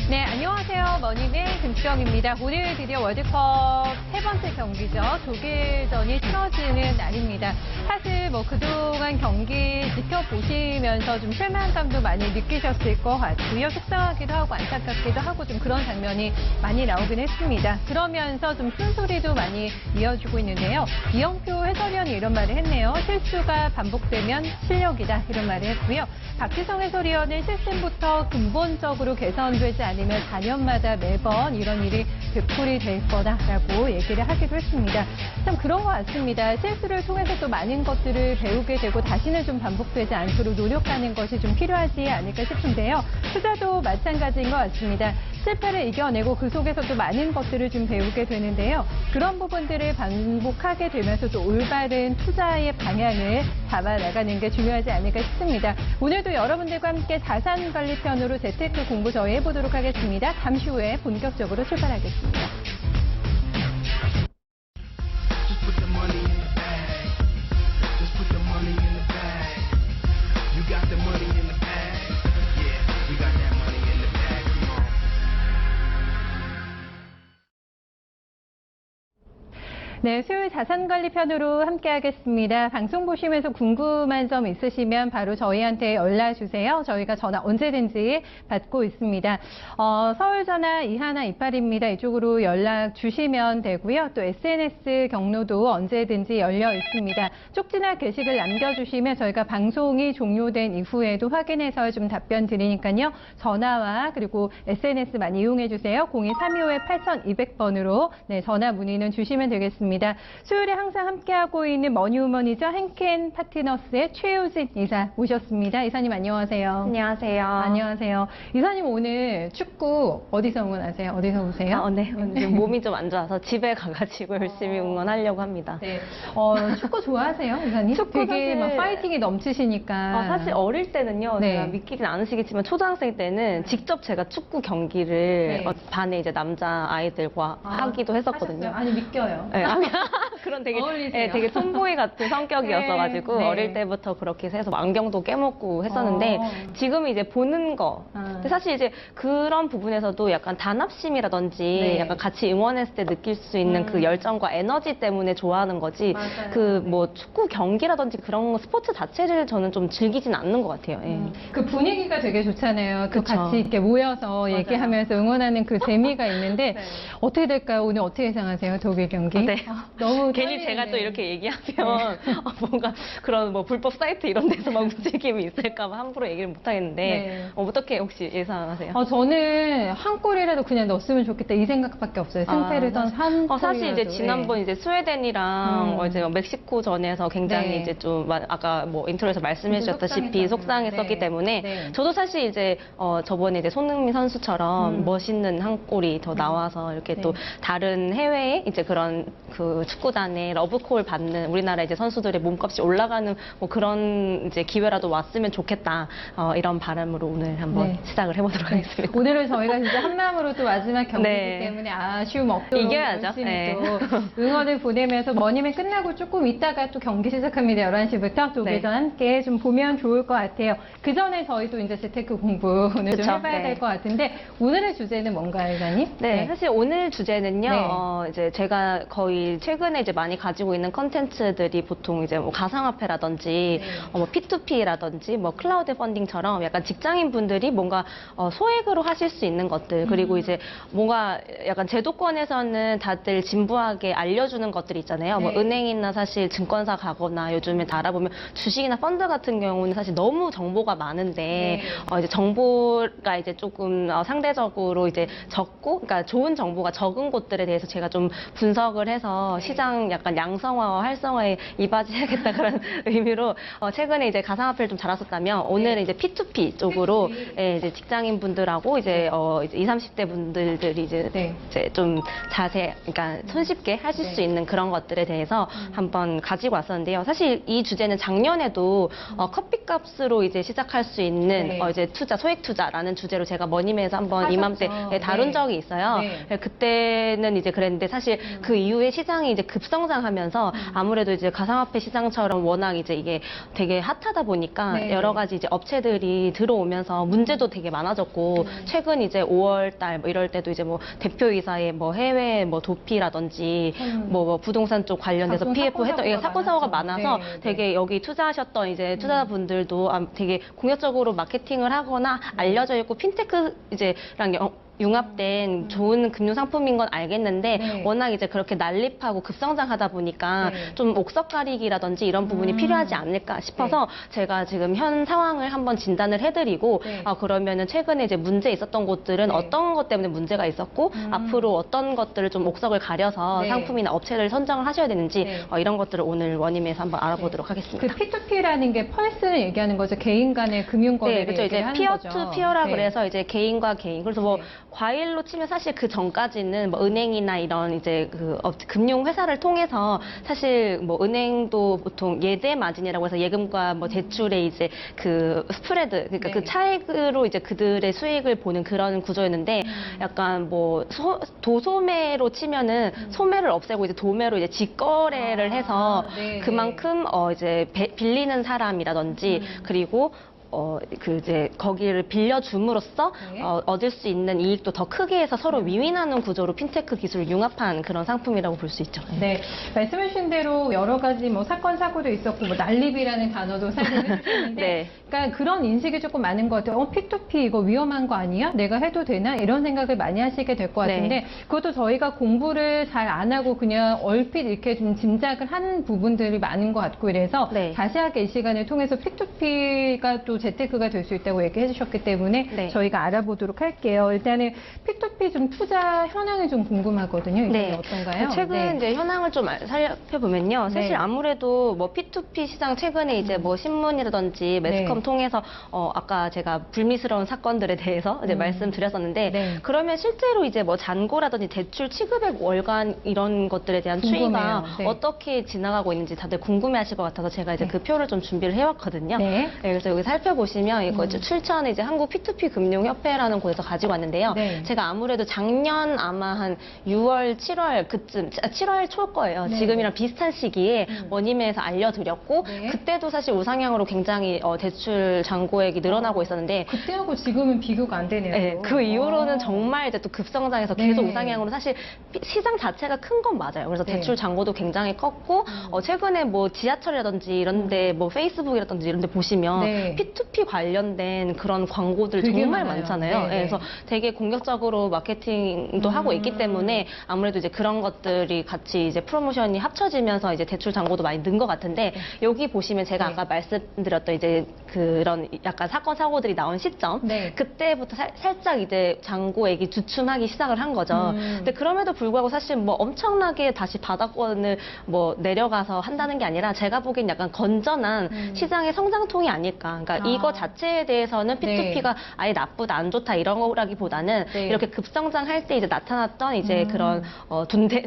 네, 안녕하세요. 머니의 김수영입니다. 오늘 드디어 월드컵 세 번째 경기죠. 독일전이 치러지는 날입니다. 사실 그동안 경기 지켜보시면서 좀 실망감도 많이 느끼셨을 것 같고요. 속상하기도 하고 안타깝기도 하고 좀 그런 장면이 많이 나오긴 했습니다. 그러면서 좀 쓴소리도 많이 이어지고 있는데요. 이영표 해설위원이 이런 말을 했네요. 실수가 반복되면 실력이다 이런 말을 했고요. 박지성 해설위원은 시스템부터 근본적으로 개선되지 않으면 4년마다 매번 이런 일이 되풀이 될 거다라고 얘기를 하기도 했습니다. 참 그런 것 같습니다. 실수를 통해서 또 많은 것들을 배우게 되고 다시는 좀 반복되지 않도록 노력하는 것이 좀 필요하지 않을까 싶은데요. 투자도 마찬가지인 것 같습니다. 실패를 이겨내고 그 속에서도 많은 것들을 좀 배우게 되는데요. 그런 부분들을 반복하게 되면서 또 올바른 투자의 방향을 잡아나가는 게 중요하지 않을까 싶습니다. 오늘도 여러분들과 함께 자산관리편으로 재테크 공부 저희 해보도록 하겠습니다. 잠시 후에 본격적으로 출발하겠습니다. 네, 수요일 자산관리편으로 함께하겠습니다. 방송 보시면서 궁금한 점 있으시면 바로 저희한테 연락 주세요. 저희가 전화 언제든지 받고 있습니다. 서울 전화 2128입니다. 이쪽으로 연락 주시면 되고요. 또 SNS 경로도 언제든지 열려 있습니다. 쪽지나 게시글 남겨주시면 저희가 방송이 종료된 이후에도 확인해서 좀 답변 드리니까요. 전화와 그리고 SNS 많이 이용해 주세요. 02-325-8200번으로 네, 전화 문의는 주시면 되겠습니다. 수요일에 항상 함께하고 있는 머니우먼이죠. henken 파트너스의 최우진 이사 모셨습니다. 이사님 안녕하세요. 안녕하세요. 안녕하세요. 이사님 오늘 축구 어디서 응원하세요? 어디서 보세요? 네. 오늘 좀 몸이 좀 안 좋아서 집에 가가지고 열심히 응원하려고 합니다. 네. 축구 좋아하세요, 이사님? 축구 되게 사실- 막 파이팅이 넘치시니까. 사실 어릴 때는요, 네. 제가 믿기진 않으시겠지만 초등학생 때는 직접 제가 축구 경기를 네. 반에 이제 남자 아이들과 하기도 했었거든요. 하셨어요? 아니 믿겨요. 네, 그런 되게, 어울리세요. 되게 tom보이 같은 성격이었어가지고 네. 어릴 때부터 그렇게 해서 안경도 깨먹고 했었는데 지금 이제 보는 거. 근데 사실 이제 그런 부분에서도 약간 단합심이라든지 네. 약간 같이 응원했을 때 느낄 수 있는 그 열정과 에너지 때문에 좋아하는 거지. 맞아요. 그 뭐 축구 경기라든지 그런 스포츠 자체를 저는 좀 즐기진 않는 것 같아요. 예. 그 분위기가 되게 좋잖아요. 또 그쵸. 같이 이렇게 모여서 얘기하면서 응원하는 그 재미가 있는데 네. 어떻게 될까요? 오늘 어떻게 예상하세요? 독일 경기? 네. 너무 괜히 떨리는데. 제가 또 이렇게 얘기하면 뭔가 그런 뭐 불법 사이트 이런 데서 막 움직임이 있을까봐 함부로 얘기를 못 하겠는데 네. 어떻게 혹시 예상하세요? 저는 한 골이라도 그냥 넣었으면 좋겠다 이 생각밖에 없어요. 승패를 한 골이라도. 사실 이제 지난번 이제 스웨덴이랑 이제 멕시코 전에서 굉장히 네. 이제 좀 아까 뭐 인트로에서 말씀해 주셨다시피 속상했었기 네. 때문에 네. 저도 사실 이제 저번에 이제 손흥민 선수처럼 멋있는 한 골이 더 나와서 이렇게 네. 또 다른 해외에 이제 그런 그 축구단에 러브콜 받는 우리나라 이제 선수들의 몸값이 올라가는 뭐 그런 이제 기회라도 왔으면 좋겠다 이런 바람으로 오늘 한번 네. 시작을 해보도록 하겠습니다. 오늘은 저희가 진짜 한 마음으로 또 마지막 경기이기 네. 때문에 아쉬움 없도록 이겨야죠. 열심히 네. 또 응원을 보내면서 머니맨 끝나고 조금 있다가 또 경기 시작합니다. 11시부터 독일전 네. 함께 좀 보면 좋을 것 같아요. 그 전에 저희도 이제 재테크 공부 오늘 좀 그쵸. 해봐야 네. 될 것 같은데 오늘의 주제는 뭔가요, 이사님? 네, 사실 오늘 주제는요, 네. 이제 제가 거의 최근에 이제 많이 가지고 있는 컨텐츠들이 보통 이제 뭐 가상화폐라든지, 네. 뭐 P2P라든지, 뭐 클라우드 펀딩처럼 약간 직장인 분들이 뭔가 소액으로 하실 수 있는 것들, 그리고 이제 뭔가 약간 제도권에서는 다들 진부하게 알려주는 것들이 있잖아요. 뭐 네. 은행이나 사실 증권사 가거나 요즘에 다 알아보면 주식이나 펀드 같은 경우는 사실 너무 정보가 많은데, 네. 이제 정보가 이제 조금 상대적으로 이제 적고, 그러니까 좋은 정보가 적은 곳들에 대해서 제가 좀 분석을 해서 네. 시장 약간 양성화와 활성화에 이바지해야겠다 그런 의미로 최근에 이제 가상화폐를 좀 다뤘었다면 오늘은 이제 P2P 쪽으로 P2P. 예, 이제 직장인 분들하고 이제 이제 20, 30대 분들이 이제 네. 좀 그러니까 손쉽게 하실 네. 수 있는 그런 것들에 대해서 한번 가지고 왔었는데요. 사실 이 주제는 작년에도 커피값으로 이제 시작할 수 있는 네. 이제 투자, 소액 투자라는 주제로 제가 머니맨에서 한번 하셨죠. 이맘때 다룬 네. 적이 있어요. 네. 그때는 이제 그랬는데 사실 그 이후에 시장이 이제 급상 급성장하면서 아무래도 이제 가상화폐 시장처럼 워낙 이제 이게 되게 핫하다 보니까 네. 여러 가지 이제 업체들이 들어오면서 문제도 되게 많아졌고 최근 이제 5월 달 뭐 이럴 때도 이제 뭐 대표이사의 뭐 해외 뭐 도피라든지 뭐 부동산 쪽 관련돼서 각종 PF 했던 예, 사건 사고가 많았죠. 많아서 네, 네. 되게 여기 투자하셨던 이제 투자자분들도 되게 공격적으로 마케팅을 하거나 알려져 있고 핀테크 이제랑 융합된 좋은 금융 상품인 건 알겠는데 네. 워낙 이제 그렇게 난립하고 급성장하다 보니까 네. 좀 옥석 가리기라든지 이런 부분이 필요하지 않을까 싶어서 제가 지금 현 상황을 한번 진단을 해드리고 네. 그러면은 최근에 이제 문제 있었던 곳들은 네. 어떤 것 때문에 문제가 있었고 앞으로 어떤 것들을 좀 옥석을 가려서 네. 상품이나 업체를 선정을 하셔야 되는지 네. 이런 것들을 오늘 원임에서 한번 알아보도록 하겠습니다. 그 P2P라는 게 펄스를 얘기하는 거죠. 개인 간의 금융 거래를 네, 그렇죠. 이제 얘기하는 피어 거죠. 투 피어라 네. 그래서 이제 개인과 개인. 그래서 뭐 네. 과일로 치면 사실 그 전까지는 뭐 은행이나 이런 이제 그 금융 회사를 통해서 사실 뭐 은행도 보통 예대 마진이라고 해서 예금과 뭐 대출의 이제 그 스프레드 그러니까 네. 그 차익으로 이제 그들의 수익을 보는 그런 구조였는데 약간 뭐 도소매로 치면은 소매를 없애고 이제 도매로 이제 직거래를 해서 네, 그만큼 이제 빌리는 사람이라든지 그리고 그 이제 거기를 빌려줌으로써 네. 얻을 수 있는 이익도 더 크게 해서 서로 윈윈하는 구조로 핀테크 기술을 융합한 그런 상품이라고 볼 수 있죠. 네, 말씀해주신 대로 여러 가지 뭐 사건 사고도 있었고 뭐 난립이라는 단어도 사용을 해주셨는데, 네. 그러니까 그런 인식이 조금 많은 것 같아요. P2P 이거 위험한 거 아니야? 내가 해도 되나? 이런 생각을 많이 하시게 될 것 같은데, 네. 그것도 저희가 공부를 잘 안 하고 그냥 얼핏 이렇게 좀 짐작을 하는 부분들이 많은 것 같고 이래서 네. 자세하게 이 시간을 통해서 P2P가 또 재테크가 될 수 있다고 얘기해 주셨기 때문에 네. 저희가 알아보도록 할게요. 일단은 P2P 좀 투자 현황이 좀 궁금하거든요. 이게 어떤가요? 최근 네. 이제 현황을 좀 살펴보면요. 사실 네. 아무래도 뭐 P2P 시장 최근에 이제 뭐 신문이라든지 매스컴 네. 통해서 아까 제가 불미스러운 사건들에 대해서 이제 말씀드렸었는데 네. 그러면 실제로 이제 뭐 잔고라든지 대출 취급액 월간 이런 것들에 대한 궁금해요. 추이가 네. 어떻게 지나가고 있는지 다들 궁금해하실 것 같아서 제가 이제 네. 그 표를 좀 준비를 해왔거든요. 네. 그래서 여기 살펴보시면 이거 출처는 이제 한국 P2P 금융협회라는 곳에서 가지고 왔는데요. 네. 제가 아무래도 작년 아마 한 6월, 7월 그쯤, 7월 초일 거예요. 네. 지금이랑 비슷한 시기에 원임에서 알려드렸고 네. 그때도 사실 우상향으로 굉장히 대출 잔고액이 늘어나고 있었는데 그때하고 지금은 비교가 안 되네요. 네, 그 이후로는 아. 정말 이제 또 급성장해서 계속 네. 우상향으로 사실 시장 자체가 큰 건 맞아요. 그래서 네. 대출 잔고도 굉장히 컸고 최근에 뭐 지하철이라든지 이런데 뭐 페이스북이라든지 이런데 보시면 네. P2P 관련된 그런 광고들 되게 정말 많아요. 많잖아요. 네, 네. 그래서 되게 공격적으로 마케팅도 하고 있기 때문에 아무래도 이제 그런 것들이 같이 이제 프로모션이 합쳐지면서 이제 대출 잔고도 많이 는 것 같은데 여기 보시면 제가 네. 아까 말씀드렸던 이제 그런 약간 사건 사고들이 나온 시점 네. 그때부터 살짝 이제 잔고액이 주춤하기 시작을 한 거죠. 근데 그럼에도 불구하고 사실 뭐 엄청나게 다시 바닥권을 뭐 내려가서 한다는 게 아니라 제가 보기엔 약간 건전한 시장의 성장통이 아닐까. 그러니까 이거 자체에 대해서는 P2P가 아예 나쁘다, 안 좋다 이런 거라기보다는 네. 이렇게 급성장할 때 이제 나타났던 이제 그런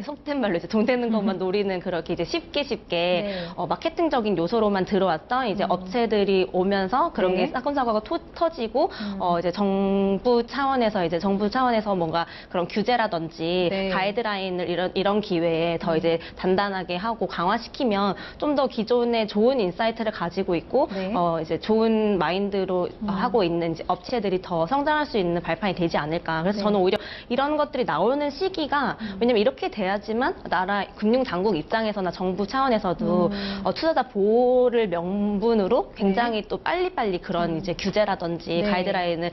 속된 말로 이제 돈 되는 것만 노리는 그렇게 이제 쉽게 네. 마케팅적인 요소로만 들어왔던 이제 업체들이 오면서 그런 네. 게 사건 사고가 터지고 이제 정부 차원에서 뭔가 그런 규제라든지 네. 가이드라인을 이런 기회에 더 이제 단단하게 하고 강화시키면 좀 더 기존의 좋은 인사이트를 가지고 있고 네. 이제 좋은 마인드로 하고 있는 이제 업체들이 더 성장할 수 있는 발판이 되지 않을까. 그래서 네. 저는 오히려 이런 것들이 나오는 시기가 왜냐면 이렇게 돼야지만 나라 금융당국 입장에서나 정부 차원에서도 투자자 보호를 명분으로 굉장히 또 빨리빨리 그런 이제 규제라든지 네. 가이드라인을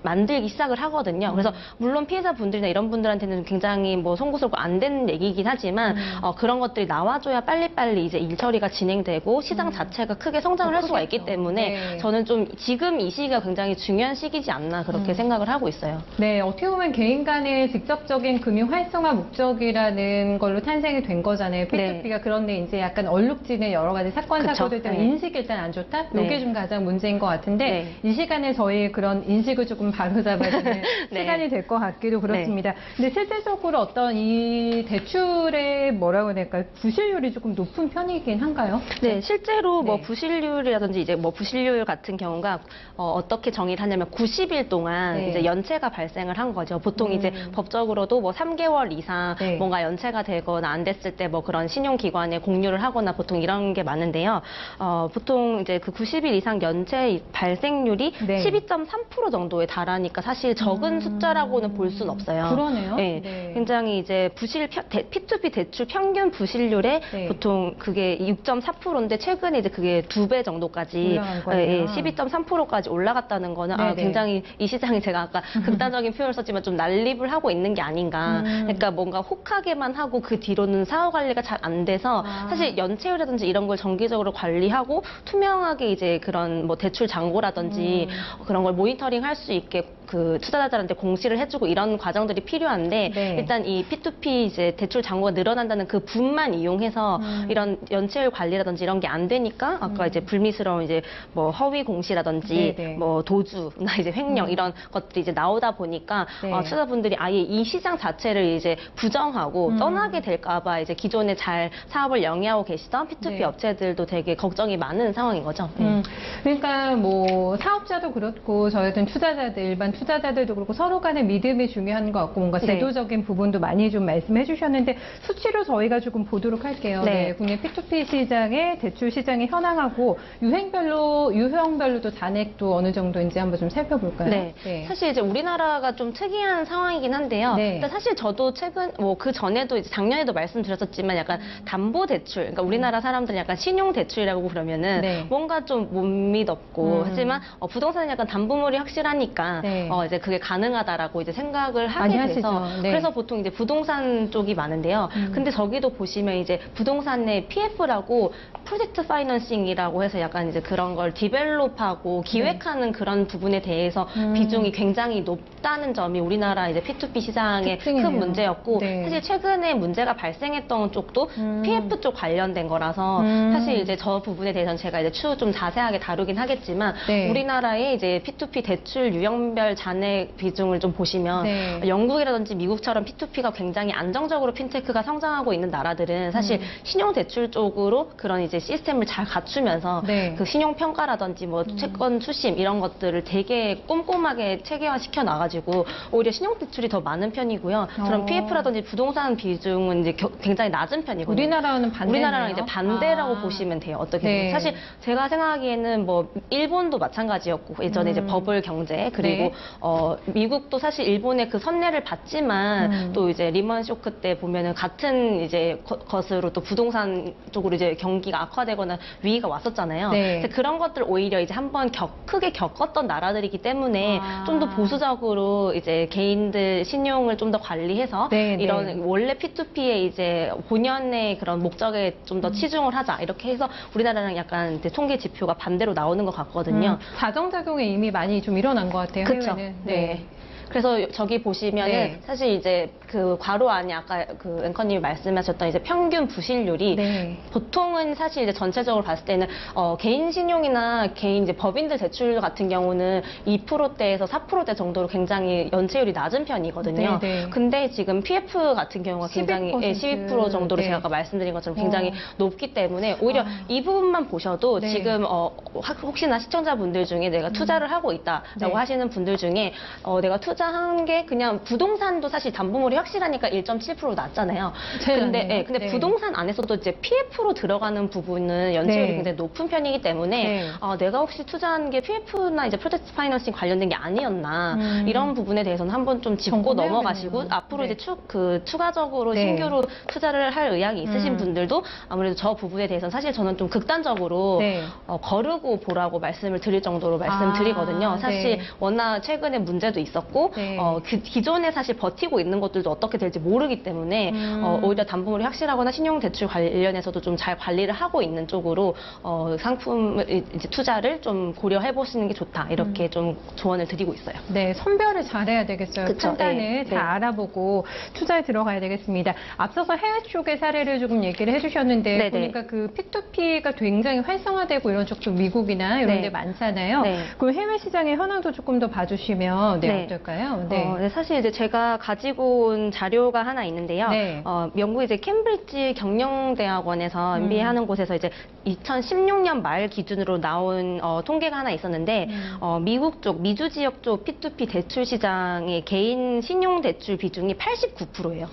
만들기 시작을 하거든요. 그래서 물론 피해자분들이나 이런 분들한테는 굉장히 뭐 송구스럽고 안 되는 얘기이긴 하지만 그런 것들이 나와줘야 빨리빨리 이제 일 처리가 진행되고 시장 자체가 크게 성장을 할 수가 있기 크겠죠. 때문에 네. 저는 좀 지금 이 시기가 굉장히 중요한 시기지 않나 그렇게 생각을 하고 있어요. 네, 어떻게 보면 개인 간의 직접적인 금융 활성화 목적이라는 걸로 탄생이 된 거잖아요. P2P가 네. 그런데 이제 약간 얼룩지는 여러 가지 사건 그쵸. 사고들 때문에 네. 인식이 일단 안 좋다? 네. 이게 좀 가장 문제인 것 같은데 네. 이 시간에 저희 그런 인식을 조금 바로잡아주는 네. 시간이 될 것 같기도 그렇습니다. 근데 실질적으로 어떤 이 대출의 뭐라고 해야 될까요? 부실률이 조금 높은 편이긴 한가요? 네, 실제로 뭐 네. 부실률이라든지 이제 뭐 부실률 같은 같은 경우가 어떻게 정의를 하냐면 90일 동안 네. 이제 연체가 발생을 한 거죠. 보통 이제 법적으로도 뭐 3개월 이상 네. 뭔가 연체가 되거나 안 됐을 때 뭐 그런 신용기관에 공유를 하거나 보통 이런 게 많은데요. 보통 이제 그 90일 이상 연체 발생률이 네. 12.3% 정도에 달하니까 사실 적은 숫자라고는 볼 수는 없어요. 그러네요. 네. 네. 굉장히 이제 P2P 대출 평균 부실률에 네. 보통 그게 6.4%인데 최근에 이제 그게 2배 정도까지 올라간 거예요. 12.3%까지 올라갔다는 거는 네네. 굉장히 이 시장이 제가 아까 극단적인 표현을 썼지만 좀 난립을 하고 있는 게 아닌가. 그러니까 뭔가 혹하게만 하고 그 뒤로는 사후 관리가 잘 안 돼서 사실 연체율이라든지 이런 걸 정기적으로 관리하고 투명하게 이제 그런 뭐 대출 잔고라든지 그런 걸 모니터링 할 수 있게 그 투자자들한테 공시를 해주고 이런 과정들이 필요한데 네. 일단 이 P2P 이제 대출 잔고가 늘어난다는 그 분만 이용해서 이런 연체율 관리라든지 이런 게 안 되니까 아까 이제 불미스러운 이제 뭐 허위 공시라든지 네네. 뭐 도주나 이제 횡령 이런 것들이 이제 나오다 보니까 네. 투자분들이 아예 이 시장 자체를 이제 부정하고 떠나게 될까봐 이제 기존에 잘 사업을 영위하고 계시던 P2P 네. 업체들도 되게 걱정이 많은 상황인 거죠. 그러니까 뭐 사업자도 그렇고 저희든 투자자들 일반 투자자들도 그렇고 서로 간의 믿음이 중요한 것 같고 뭔가 네. 제도적인 부분도 많이 좀 말씀해 주셨는데 수치로 저희가 조금 보도록 할게요. 네. 국내 P2P 시장의 대출 시장의 현황하고 유형별로도 잔액도 어느 정도인지 한번 좀 살펴볼까요? 네. 사실 이제 우리나라가 좀 특이한 상황이긴 한데요. 네. 근데 사실 저도 최근 뭐 그 전에도 이제 작년에도 말씀드렸었지만 약간 담보 대출, 그러니까 우리나라 사람들은 약간 신용 대출이라고 그러면은 네. 뭔가 좀 못 믿었고 하지만 부동산은 약간 담보물이 확실하니까 네. 이제 그게 가능하다라고 이제 생각을 많이 하게 돼서 하시죠. 네. 그래서 보통 이제 부동산 쪽이 많은데요. 근데 저기도 보시면 이제 부동산의 PF라고 프로젝트 파이낸싱이라고 해서 약간 이제 그런 걸 디벨롭하고 기획하는 그런 부분에 대해서 비중이 굉장히 높다는 점이 우리나라 이제 P2P 시장의 특징이네요. 큰 문제였고 네. 사실 최근에 문제가 발생했던 쪽도 PF 쪽 관련된 거라서 사실 이제 저 부분에 대해서는 제가 이제 추후 좀 자세하게 다루긴 하겠지만 네. 우리나라의 이제 P2P 대출 유형별 잔액 비중을 좀 보시면 네. 영국이라든지 미국처럼 P2P가 굉장히 안정적으로 핀테크가 성장하고 있는 나라들은 사실 신용 대출 쪽으로 그런 이제 시스템을 잘 갖추면서 네. 그 신용 평가라든지 뭐 채권 수심 이런 것들을 되게 꼼꼼하게 체계화 시켜 놔가지고 오히려 신용 대출이 더 많은 편이고요. 그런 PF라든지 부동산 비중은 이제 굉장히 낮은 편이거든요. 우리나라는 반대네요. 우리나라랑 이제 반대라고 아. 보시면 돼요. 어떻게 네. 보면. 사실 제가 생각하기에는 뭐 일본도 마찬가지였고 예전에 이제 버블 경제 그리고 네. 미국도 사실 일본의 그 선례를 봤지만 또 이제 리먼 쇼크 때 보면은 같은 이제 것으로 또 부동산 쪽으로 이제 경기가 악화되거나 위기가 왔었잖아요. 네. 근데 그런 것들 오히려 이제 한번 크게 겪었던 나라들이기 때문에 아. 좀 더 보수적으로 이제 개인들 신용을 좀 더 관리해서 네, 이런 네. 원래 P2P의 이제 본연의 그런 목적에 좀 더 치중을 하자 이렇게 해서 우리나라랑 약간 이제 통계 지표가 반대로 나오는 것 같거든요. 자정작용이 이미 많이 좀 일어난 것 같아요. 그렇죠. 해외는. 네. 그래서 저기 보시면은 네. 사실 이제 그 괄호 안에 아까 그 앵커님이 말씀하셨던 이제 평균 부실률이 네. 보통은 사실 이제 전체적으로 봤을 때는 개인 신용이나 개인 이제 법인들 대출 같은 경우는 2%대에서 4%대 정도로 굉장히 연체율이 낮은 편이거든요. 네, 네. 근데 지금 PF 같은 경우가 굉장히 12% 정도로 네. 제가 아까 말씀드린 것처럼 굉장히 높기 때문에 오히려 이 부분만 보셔도 네. 지금 혹시나 시청자분들 중에 내가 투자를 하고 있다라고 네. 하시는 분들 중에 내가 투자한 게 그냥 부동산도 사실 담보물이 확실하니까 1.7% 낮잖아요. 제일 근데 낮네요. 근데 네. 부동산 안에서도 이제 PF로 들어가는 부분은 연체율이 네. 굉장히 높은 편이기 때문에 네. 내가 혹시 투자한 게 PF나 이제 프로젝트 파이낸싱 관련된 게 아니었나 이런 부분에 대해서는 한번 좀 짚고 점검해야겠네요. 넘어가시고 앞으로 네. 이제 추가적으로 네. 신규로 투자를 할 의향이 있으신 분들도 아무래도 저 부분에 대해서는 사실 저는 좀 극단적으로 네. 거르고 보라고 말씀을 드릴 정도로 말씀드리거든요. 사실 네. 워낙 최근에 문제도 있었고 네. 기존에 사실 버티고 있는 것들도 어떻게 될지 모르기 때문에 오히려 담보물이 확실하거나 신용대출 관련해서도 좀 잘 관리를 하고 있는 쪽으로 상품을 이제 투자를 좀 고려해 보시는 게 좋다 이렇게 좀 조언을 드리고 있어요. 네, 선별을 잘해야 되겠어요. 그쵸, 판단을 네, 잘 네. 알아보고 투자에 들어가야 되겠습니다. 앞서서 해외 쪽의 사례를 조금 얘기를 해주셨는데 네, 네. 보니까 그 P2P가 굉장히 활성화되고 이런 쪽도 미국이나 이런 네. 데 많잖아요. 네. 그럼 해외 시장의 현황도 조금 더 봐주시면 네, 어떨까요? 될까요? 네. 네, 사실 이제 제가 가지고 온 자료가 하나 있는데요. 네. 영국 이제 캠브리지 경영대학원에서 MBA 하는 곳에서 이제 2016년 말 기준으로 나온 통계가 하나 있었는데 미국 쪽, 미주 지역 쪽 P2P 대출 시장의 개인 신용 대출 비중이 89%예요.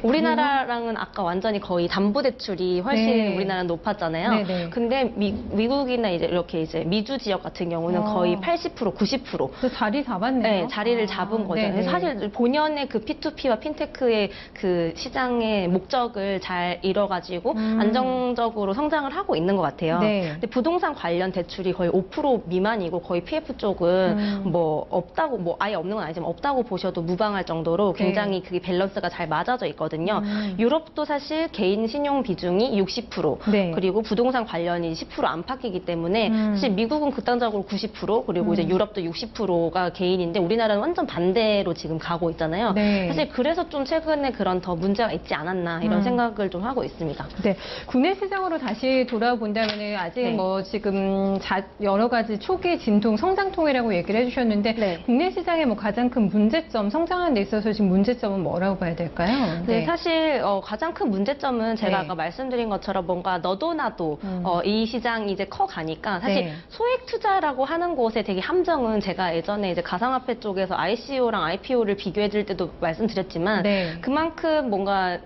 우리나라랑은 아까 완전히 거의 담보 대출이 훨씬 네. 우리나라는 높았잖아요. 네, 네. 근데 미국이나 이제 이렇게 이제 미주 지역 같은 경우는 거의 80%, 90%. 또 자리 잡았네요. 네, 자리를 잡은 거죠. 네네. 그래서 사실 본연의 그 P2P와 핀테크의 그 시장의 목적을 잘 이뤄가지고 안정적으로 성장을 하고 있는 것 같아요. 네. 근데 부동산 관련 대출이 거의 5% 미만이고 거의 PF 쪽은 뭐 없다고, 뭐 아예 없는 건 아니지만 없다고 보셔도 무방할 정도로 굉장히 그게 밸런스가 잘 맞아져 있거든요. 유럽도 사실 개인 신용 비중이 60% 네. 그리고 부동산 관련이 10% 안팎이기 때문에 사실 미국은 극단적으로 90% 그리고 이제 유럽도 60%가 개인인데 우리나라는 완전 반대로 지금 가고 있잖아요. 네. 사실 그래서 좀 최근에 그런 더 문제가 있지 않았나 이런 생각을 좀 하고 있습니다. 네, 국내 시장으로 다시 돌아본다면 아직 네. 뭐 지금 여러 가지 초기 진통, 성장통이라고 얘기를 해주셨는데 네. 국내 시장의 뭐 가장 큰 문제점, 성장하는 데 있어서 지금 문제점은 뭐라고 봐야 될까요? 네, 사실 가장 큰 문제점은 제가 네. 아까 말씀드린 것처럼 뭔가 너도 나도 이 시장이 이제 커가니까 사실 네. 소액 투자라고 하는 곳에 되게 함정은 제가 예전에 이제 가상화폐 쪽에서 ICO랑 IPO를 비교해드릴 때도 말씀드렸지만 네. 그만큼 뭔가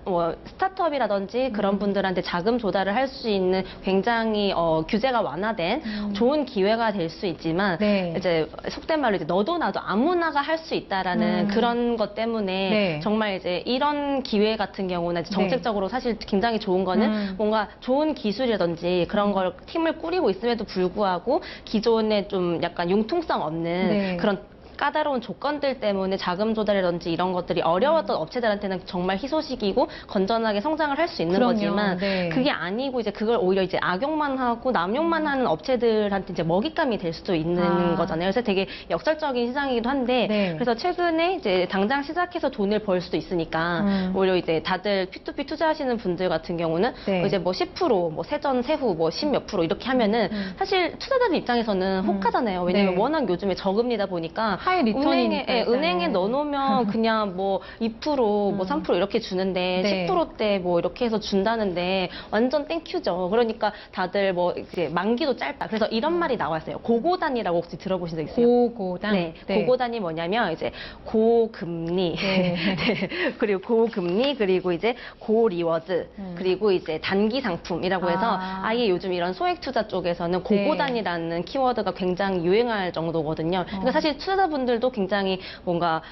스타트업이라든지 그런 분들한테 자금 조달을 할 수 있는 굉장히 규제가 완화된 좋은 기회가 될 수 있지만 네. 이제 속된 말로 이제 너도 나도 아무나가 할 수 있다라는 그런 것 때문에 네. 정말 이제 이런 기회 같은 경우는 정책적으로 사실 굉장히 좋은 거는 뭔가 좋은 기술이라든지 그런 걸 팀을 꾸리고 있음에도 불구하고 기존에 좀 약간 융통성 없는 네. 그런 까다로운 조건들 때문에 자금 조달이라든지 이런 것들이 어려웠던 업체들한테는 정말 희소식이고 건전하게 성장을 할 수 있는 그럼요. 거지만 네. 그게 아니고 이제 그걸 오히려 이제 악용만 하고 남용만 하는 업체들한테 이제 먹잇감이 될 수도 있는 거잖아요. 그래서 되게 역설적인 시장이기도 한데 네. 그래서 최근에 이제 당장 시작해서 돈을 벌 수도 있으니까 오히려 이제 다들 P2P 투자하시는 분들 같은 경우는 네. 이제 뭐 10%, 뭐 세전 세후 뭐 10몇 프로 이렇게 하면은 사실 투자자들 입장에서는 혹하잖아요. 왜냐면 네. 워낙 요즘에 저금리다 보니까 하이 리턴이니까 은행에 넣어놓으면 그냥 뭐 2%, 뭐 3% 이렇게 주는데 네. 10%대 뭐 이렇게 해서 준다는데 완전 땡큐죠. 그러니까 다들 뭐 이제 만기도 짧다. 그래서 이런 말이 나왔어요. 고고단이라고 혹시 들어보신 적 있어요? 고고단. 네, 고고단이 뭐냐면 이제 고금리, 네. 네, 그리고 고금리 그리고 이제 고리워드 그리고 이제 단기 상품이라고 해서 아예 요즘 이런 소액 투자 쪽에서는 고고단이라는 키워드가 굉장히 유행할 정도거든요. 그러니까 사실 투자자분들도 굉장히 뭔가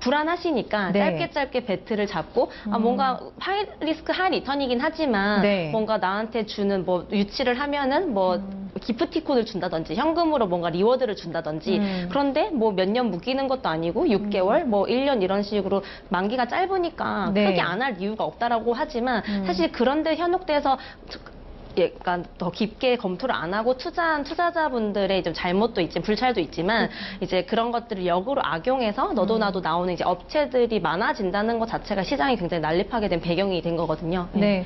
불안하시니까 네. 짧게 배트를 잡고 뭔가 하이 리스크 하이 리턴이긴 하지만 네. 뭔가 나한테 주는 뭐 유치를 하면은 뭐 기프티콘을 준다든지 현금으로 뭔가 리워드를 준다든지 그런데 뭐 몇 년 묶이는 것도 아니고 6개월 뭐 1년 이런 식으로 만기가 짧으니까 네. 크게 안 할 이유가 없다라고 하지만 사실 그런데 현혹돼서 약간 더 깊게 검토를 안 하고 투자한 투자자분들의 좀 잘못도 있지 불찰도 있지만 이제 그런 것들을 역으로 악용해서 너도 나도 나오는 이제 업체들이 많아진다는 것 자체가 시장이 굉장히 난립하게 된 배경이 된 거거든요. 네.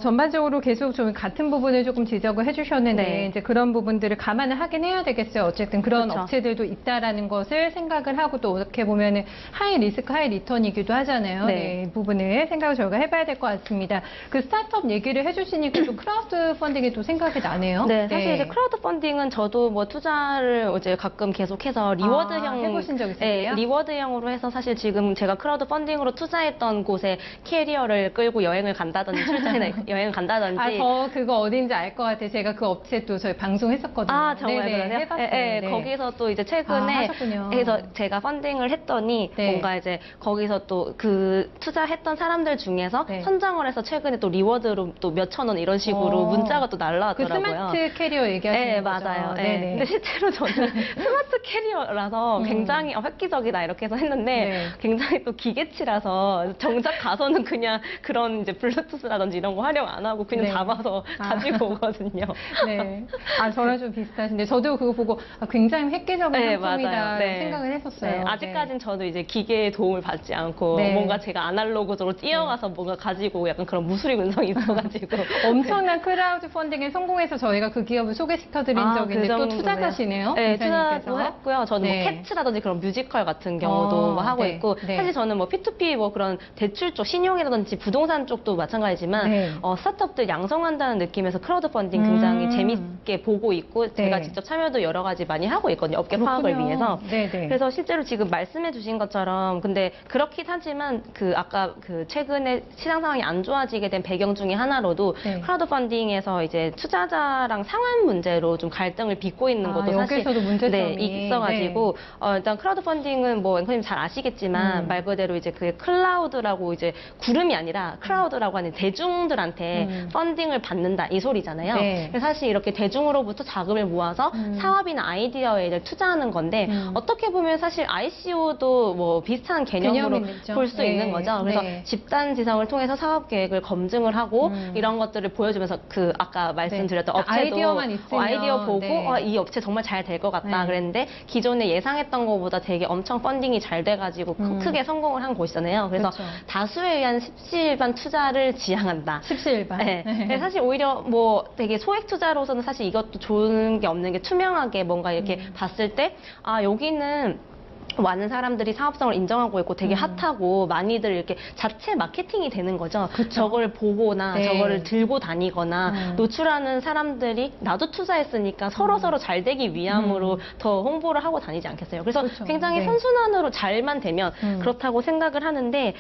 전반적으로 계속 좀 같은 부분을 조금 지적을 해주셨는데 네. 이제 그런 부분들을 감안을 하긴 해야 되겠어요. 어쨌든 그런 그렇죠. 업체들도 있다라는 것을 생각을 하고 또 어떻게 보면은 하이 리스크 하이 리턴이기도 하잖아요. 네. 네. 이 부분을 생각을 저희가 해봐야 될 것 같습니다. 그 스타트업 얘기를 해주시니까 또 크라우드 펀딩이 또 생각이 나네요. 네, 사실 이제 크라우드 펀딩은 저도 뭐 투자를 이제 가끔 계속해서 리워드형 해보신 적 있으세요? 네, 리워드형으로 해서 사실 지금 제가 크라우드 펀딩으로 투자했던 곳에 캐리어를 끌고 여행을 간다든지 출장이나 여행을 간다든지 저 그거 어딘지 알 것 같아요. 제가 그 업체 또 저희 방송했었거든요. 아, 정말 네네, 그러세요? 해봤어요. 네, 네. 거기서 또 이제 최근에 하셨군요. 해서 제가 펀딩을 했더니 네. 뭔가 이제 거기서 또 그 투자했던 사람들 중에서 네. 선정을 해서 최근에 또 리워드로 또 몇천 원 이런 식으로 문자가 또 그 날라왔더라고요. 스마트 캐리어 얘기하시는 네, 거죠? 맞아요. 네. 네네. 근데 실제로 저는 스마트 캐리어라서 굉장히 획기적이다 이렇게 해서 했는데 네. 굉장히 또 기계치라서 정작 가서는 그냥 그런 이제 블루투스라든지 이런 거 활용 안 하고 그냥 네. 잡아서 가지고 오거든요. 네. 저랑 좀 비슷하신데 저도 그거 보고 굉장히 획기적인 네, 상품이다 맞아요. 네. 생각을 했었어요. 네, 아직까진 저도 이제 기계의 도움을 받지 않고 네. 뭔가 제가 아날로그적으로 뛰어가서 뭔가 가지고 약간 그런 무수리 근성이 있어가지고 엄청난 비슷한 크라우드 펀딩에 성공해서 저희가 그 기업을 소개시켜드린 적이 있는데 또 정도네요. 투자자시네요. 네, 이사님께서. 투자도 했고요. 저는 네. 뭐 캣츠라든지 그런 뮤지컬 같은 경우도 뭐 하고 네, 있고 네. 사실 저는 뭐 P2P 뭐 그런 대출 쪽, 신용이라든지 부동산 쪽도 마찬가지지만 네. 스타트업들 양성한다는 느낌에서 크라우드 펀딩 굉장히 재밌게 보고 있고 제가 네. 직접 참여도 여러 가지 많이 하고 있거든요. 업계 파악을 그렇군요. 위해서. 네, 네. 그래서 실제로 지금 말씀해 주신 것처럼 근데 그렇긴 하지만 그 아까 그 최근에 시장 상황이 안 좋아지게 된 배경 중에 하나로도 네. 크라우드 펀딩에서 이제 투자자랑 상환 문제로 좀 갈등을 빚고 있는 것도 사실 여기서도 문제점이. 네, 있어가지고 일단 크라우드 펀딩은 뭐 앵커님 잘 아시겠지만 말 그대로 이제 그게 클라우드라고 이제 구름이 아니라 클라우드라고 하는 대중들한테 펀딩을 받는다 이 소리잖아요. 네. 그래서 사실 이렇게 대중으로부터 자금을 모아서 사업이나 아이디어에 이제 투자하는 건데 어떻게 보면 사실 ICO도 뭐 비슷한 개념으로 개념이죠. 볼 수 네. 있는 거죠. 그래서 네. 집단 지성을 통해서 사업 계획을 검증을 하고 이런 것들을 보여주면서 그 아까 말씀드렸던 네. 업체도 아이디어만 있으면, 아이디어 보고 네. 이 업체 정말 잘 될 것 같다 네. 그랬는데 기존에 예상했던 것보다 되게 엄청 펀딩이 잘 돼가지고 크게 성공을 한 곳이잖아요. 그래서 그렇죠. 다수에 의한 십시일반 투자를 지향한다. 십시일반. 네. 근데 사실 오히려 뭐 되게 소액 투자로서는 사실 이것도 좋은 게 없는 게 투명하게 뭔가 이렇게 봤을 때 여기는 많은 사람들이 사업성을 인정하고 있고 되게 핫하고 많이들 이렇게 자체 마케팅이 되는 거죠. 저걸 보거나 네. 저거를 들고 다니거나 노출하는 사람들이 나도 투자했으니까 서로 잘 되기 위함으로 더 홍보를 하고 다니지 않겠어요. 그래서 그렇죠. 굉장히 네. 선순환으로 잘만 되면 그렇다고 생각을 하는데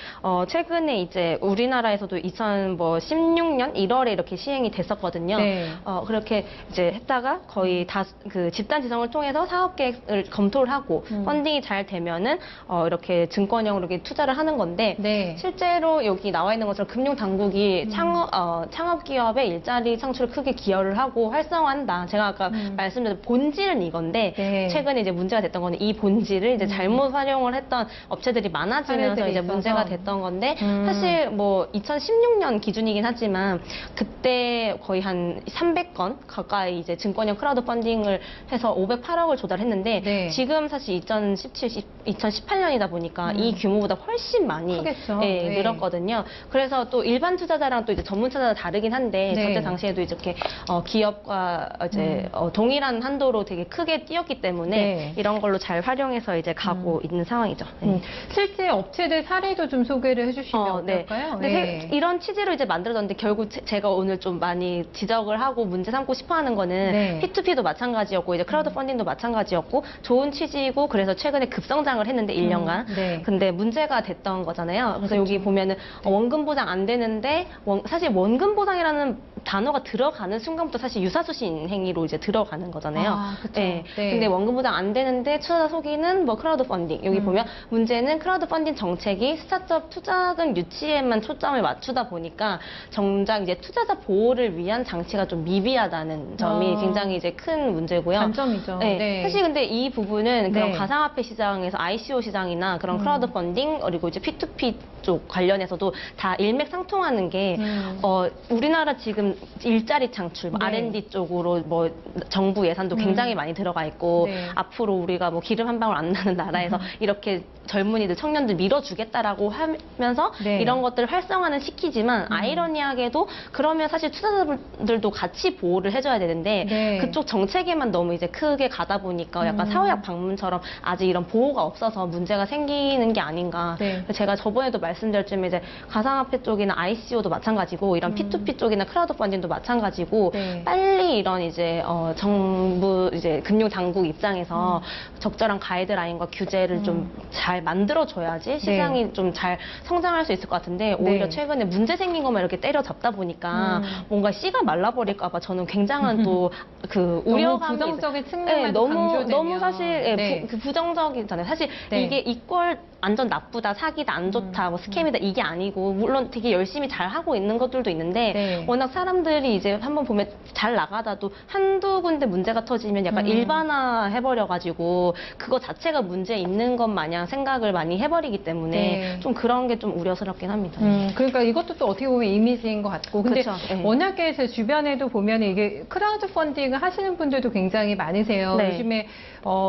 최근에 이제 우리나라에서도 2016년 1월에 이렇게 시행이 됐었거든요. 네. 그렇게 이제 했다가 거의 다 그 집단 지성을 통해서 사업 계획을 검토를 하고 펀딩이 잘 되면은 이렇게 증권형으로 이렇게 투자를 하는 건데 네. 실제로 여기 나와 있는 것처럼 금융 당국이 창업 기업의 일자리 창출에 크게 기여를 하고 활성화한다. 제가 아까 말씀드린 본질은 이건데 네. 최근에 이제 문제가 됐던 거는 이 본질을 이제 잘못 활용을 했던 업체들이 많아지면서 사례들이 이제 있어서. 문제가 됐던 건데 사실 뭐 2016년 기준이긴 하지만 그때 거의 한 300건 가까이 이제 증권형 크라우드 펀딩을 해서 508억을 조달했는데 네. 지금 사실 2018년이다 보니까 이 규모보다 훨씬 많이 크겠죠. 예, 네. 늘었거든요. 그래서 또 일반 투자자랑 또 이제 전문 투자자 다르긴 한데 네. 그때 당시에도 이렇게 기업과 이제 동일한 한도로 되게 크게 뛰었기 때문에 네. 이런 걸로 잘 활용해서 이제 가고 있는 상황이죠. 네. 실제 업체들 사례도 좀 소개를 해주시면 네. 어떨까요? 근데 이런 취지로 이제 만들어졌는데 결국 제가 오늘 좀 많이 지적을 하고 문제 삼고 싶어 하는 거는 네. P2P도 마찬가지였고 이제 크라우드 펀딩도 마찬가지였고 좋은 취지이고 그래서 최근에 급성장을 했는데 1년간. 네. 근데 문제가 됐던 거잖아요. 그래서 여기 보면은 원금 보장 안 되는데 사실 원금 보장이라는 단어가 들어가는 순간부터 사실 유사수신 행위로 이제 들어가는 거잖아요. 그쵸. 네. 네. 근데 원금 보장 안 되는데 투자자 속이는 뭐 크라우드 펀딩. 여기 보면 문제는 크라우드 펀딩 정책이 스타트업 투자금 유치에만 초점을 맞추다 보니까 정작 이제 투자자 보호를 위한 장치가 좀 미비하다는 점이 굉장히 이제 큰 문제고요. 단점이죠. 네. 네. 사실 근데 이 부분은 그런 네. 가상화폐 시장에서 ICO 시장이나 그런 크라우드 펀딩 그리고 이제 P2P 쪽 관련해서도 다 일맥상통하는 게 우리나라 지금 일자리 창출, 뭐 네. R&D 쪽으로 뭐 정부 예산도 굉장히 많이 들어가 있고 네. 앞으로 우리가 뭐 기름 한 방울 안 나는 나라에서 이렇게 젊은이들, 청년들 밀어주겠다라고 하면서 네. 이런 것들을 활성화는 시키지만 아이러니하게도 그러면 사실 투자자들도 같이 보호를 해줘야 되는데 네. 그쪽 정책에만 너무 이제 크게 가다 보니까 약간 사회학 방문처럼 아직 이런 보호가 없어서 문제가 생기는 게 아닌가. 네. 제가 저번에도 말씀드렸지만 이제 가상화폐 쪽이나 ICO도 마찬가지고 이런 P2P 쪽이나 크라우드 펀딩도 마찬가지고 네. 빨리 이런 이제 정부 이제 금융 당국 입장에서 적절한 가이드라인과 규제를 좀 잘 만들어줘야지 시장이 좀 잘 성장할 수 있을 것 같은데 오히려 네. 최근에 문제 생긴 것만 이렇게 때려잡다 보니까 뭔가 씨가 말라버릴까봐 저는 굉장한 또 그 너무 우려감이 부정적인 측면만 너무 사실 네. 그 부정적이잖아요. 사실 네. 이게 이걸 완전 나쁘다, 사기다, 안 좋다, 뭐 스캠이다 이게 아니고 물론 되게 열심히 잘 하고 있는 것들도 있는데 네. 워낙 사람들이 이제 한번 보면 잘 나가다도 한두 군데 문제가 터지면 약간 일반화 해버려가지고 그거 자체가 문제 있는 것 마냥 생각을 많이 해버리기 때문에 네. 좀 그런 게 좀 우려스럽긴 합니다. 그러니까 이것도 또 어떻게 보면 이미지인 것 같고. 근데 그쵸, 네. 워낙에 제 주변에도 보면 이게 크라우드 펀딩을 하시는 분들도 굉장히 많으세요. 네. 요즘에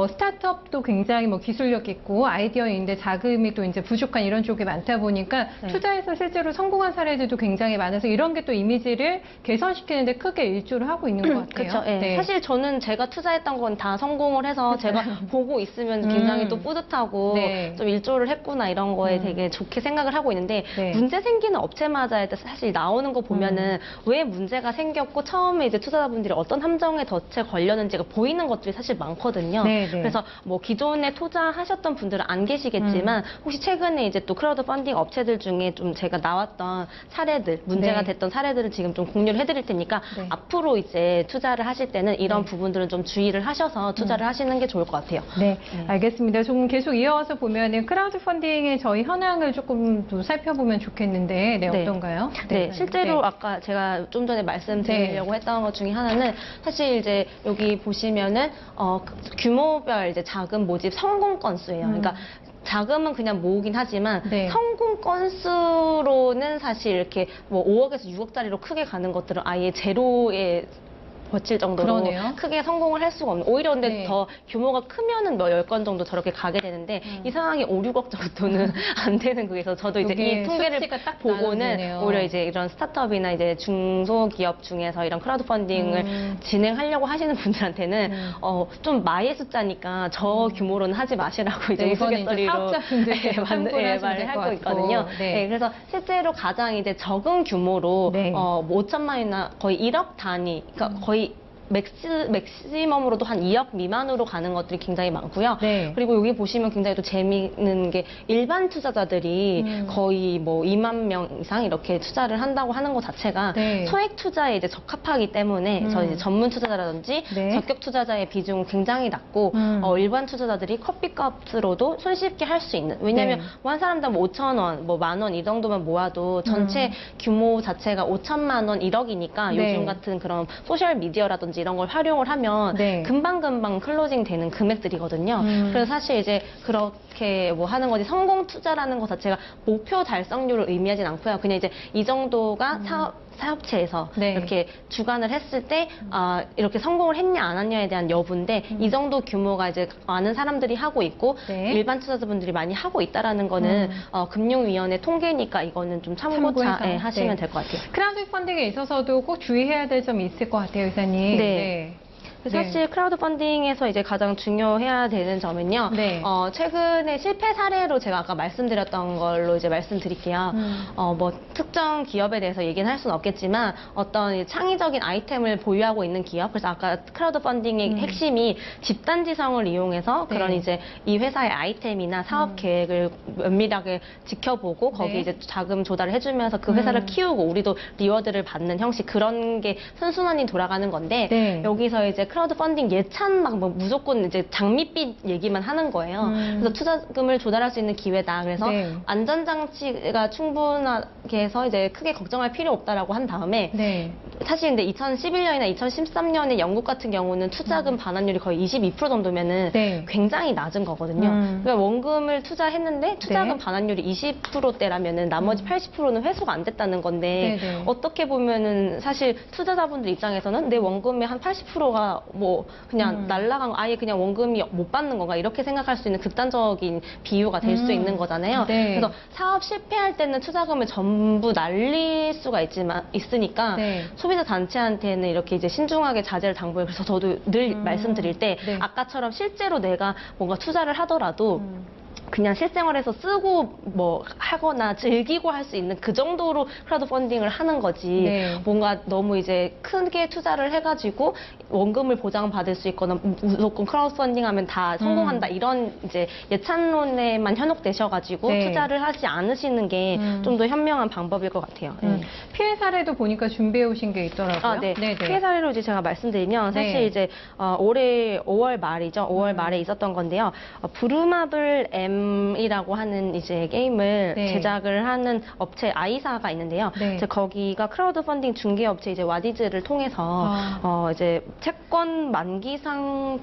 스타트업도 굉장히 뭐 기술력 있고 아이디어인데 자금이 또 이제 부족한 이런 쪽이 많다 보니까 네. 투자해서 실제로 성공한 사례들도 굉장히 많아서 이런 게 또 이미지를 개선시키는데 크게 일조를 하고 있는 것 같아요. 그렇죠. 예. 네. 사실 저는 제가 투자했던 건 다 성공을 해서 제가 보고 있으면 굉장히 또 뿌듯하고 네. 좀 일조를 했구나 이런 거에 되게 좋게 생각을 하고 있는데 네. 문제 생기는 업체마다 사실 나오는 거 보면은 왜 문제가 생겼고 처음에 이제 투자자분들이 어떤 함정에 덫에 걸렸는지가 보이는 것들이 사실 많거든요. 네, 네. 그래서 뭐 기존에 투자하셨던 분들은 안 계시겠지만 혹시 최근에 이제 또 크라우드 펀딩 업체들 중에 좀 제가 나왔던 사례들, 문제가 네. 됐던 사례들을 지금 좀 공유를 해드릴 테니까 네. 앞으로 이제 투자를 하실 때는 이런 네. 부분들은 좀 주의를 하셔서 투자를 하시는 게 좋을 것 같아요. 네, 네. 알겠습니다. 좀 계속 이어서 보면은 크라우드 펀딩의 저희 현황을 조금 더 살펴보면 좋겠는데, 네, 네. 어떤가요? 네, 실제로 네. 아까 제가 좀 전에 말씀드리려고 했던 것 중에 하나는 사실 이제 여기 보시면은 규모별 이제 자금 모집 성공 건수예요. 그러니까 자금은 그냥 모으긴 하지만 네. 성공 건수로는 사실 이렇게 뭐 5억에서 6억짜리로 크게 가는 것들은 아예 제로에 버틸 정도로 그러네요. 크게 성공을 할 수가 없는, 오히려 근데 네. 더 규모가 크면은 뭐 10건 정도 저렇게 가게 되는데 이상하게 5, 6억 정도는 안 되는 거에서 저도 이제 여기에 이 통계를 수치가 딱 보고는 나눠지네요. 오히려 이제 이런 스타트업이나 이제 중소기업 중에서 이런 크라우드 펀딩을 진행하려고 하시는 분들한테는 좀 마의 숫자니까 저 규모로는 하지 마시라고 이제 네, 이거는 이제 우스갯소리로 사업자분들께서 참고를 하시면 말을 될 것 하고 같고. 있거든요. 네. 네, 그래서 실제로 가장 이제 적은 규모로 네. 뭐 5천만 원이나 거의 1억 단위, 그러니까 거의 맥시멈으로도 한 2억 미만으로 가는 것들이 굉장히 많고요. 네. 그리고 여기 보시면 굉장히 또 재미있는 게 일반 투자자들이 거의 뭐 2만 명 이상 이렇게 투자를 한다고 하는 것 자체가 네. 소액 투자에 이제 적합하기 때문에 저희 이제 전문 투자자라든지 네. 적격 투자자의 비중은 굉장히 낮고 일반 투자자들이 커피값으로도 손쉽게 할 수 있는, 왜냐하면 네. 뭐 한 사람당 뭐 5천 원, 뭐 10,000원 이 정도만 모아도 전체 규모 자체가 5천만 원, 1억이니까 네. 요즘 같은 그런 소셜 미디어라든지 이런 걸 활용을 하면 네. 금방금방 클로징 되는 금액들이거든요. 그래서 사실 이제 그렇게 뭐 하는 거지 성공 투자라는 것 자체가 목표 달성률을 의미하진 않고요. 그냥 이제 이 정도가 사업체에서 네. 이렇게 주관을 했을 때 이렇게 성공을 했냐 안 했냐에 대한 여부인데 이 정도 규모가 이제 많은 사람들이 하고 있고 네. 일반 투자자분들이 많이 하고 있다라는 거는 금융위원회 통계니까 이거는 좀 참고차 참고해서. 하시면 네. 될 것 같아요. 크라우드 펀딩에 있어서도 꼭 주의해야 될 점이 있을 것 같아요, 의사님. 네. 사실 크라우드 펀딩에서 이제 가장 중요해야 되는 점은요. 네. 최근에 실패 사례로 제가 아까 말씀드렸던 걸로 이제 말씀드릴게요. 뭐 특정 기업에 대해서 얘기는 할 수는 없겠지만 어떤 창의적인 아이템을 보유하고 있는 기업, 그래서 아까 크라우드 펀딩의 핵심이 집단지성을 이용해서 그런 네. 이제 이 회사의 아이템이나 사업 계획을 면밀하게 지켜보고 거기 네. 이제 자금 조달을 해주면서 그 회사를 키우고 우리도 리워드를 받는 형식, 그런 게 선순환이 돌아가는 건데 네. 여기서 이제 크라우드 펀딩 예찬 막 뭐 무조건 이제 장밋빛 얘기만 하는 거예요. 그래서 투자금을 조달할 수 있는 기회다. 그래서 네. 안전장치가 충분하게 해서 이제 크게 걱정할 필요 없다라고 한 다음에 네. 사실 근데 2011년이나 2013년에 영국 같은 경우는 투자금 반환율이 거의 22% 정도면은 네. 굉장히 낮은 거거든요. 그러니까 원금을 투자했는데 투자금 네. 반환율이 20%대라면은 나머지 80%는 회수가 안 됐다는 건데 네, 네. 어떻게 보면은 사실 투자자분들 입장에서는 내 원금의 한 80%가 뭐 그냥 날라간 거, 아예 그냥 원금이 못 받는 건가 이렇게 생각할 수 있는 극단적인 비유가 될 수 있는 거잖아요. 네. 그래서 사업 실패할 때는 투자금을 전부 날릴 수가 있으니까 네. 소비자 단체한테는 이렇게 이제 신중하게 자제를 당부해요. 그래서 저도 늘 말씀드릴 때 네. 아까처럼 실제로 내가 뭔가 투자를 하더라도 그냥 실생활에서 쓰고 뭐 하거나 즐기고 할 수 있는 그 정도로 크라우드 펀딩을 하는 거지 네. 뭔가 너무 이제 크게 투자를 해가지고 원금을 보장받을 수 있거나 무조건 크라우드 펀딩하면 다 성공한다 이런 이제 예찬론에만 현혹되셔가지고 네. 투자를 하지 않으시는 게 좀 더 현명한 방법일 것 같아요. 피해 사례도 보니까 준비해 오신 게 있더라고요. 네. 네네. 피해 사례로 이제 제가 말씀드리면 사실 네. 이제 올해 5월 말이죠. 5월 말에 있었던 건데요. 부루마블 M이라고 하는 이제 게임을 네. 제작을 제작을 하는 업체 아이사가 있는데요. 네. 이제 거기가 크라우드 펀딩 중개 업체 이제 와디즈를 통해서 이제 채권 만기 상황,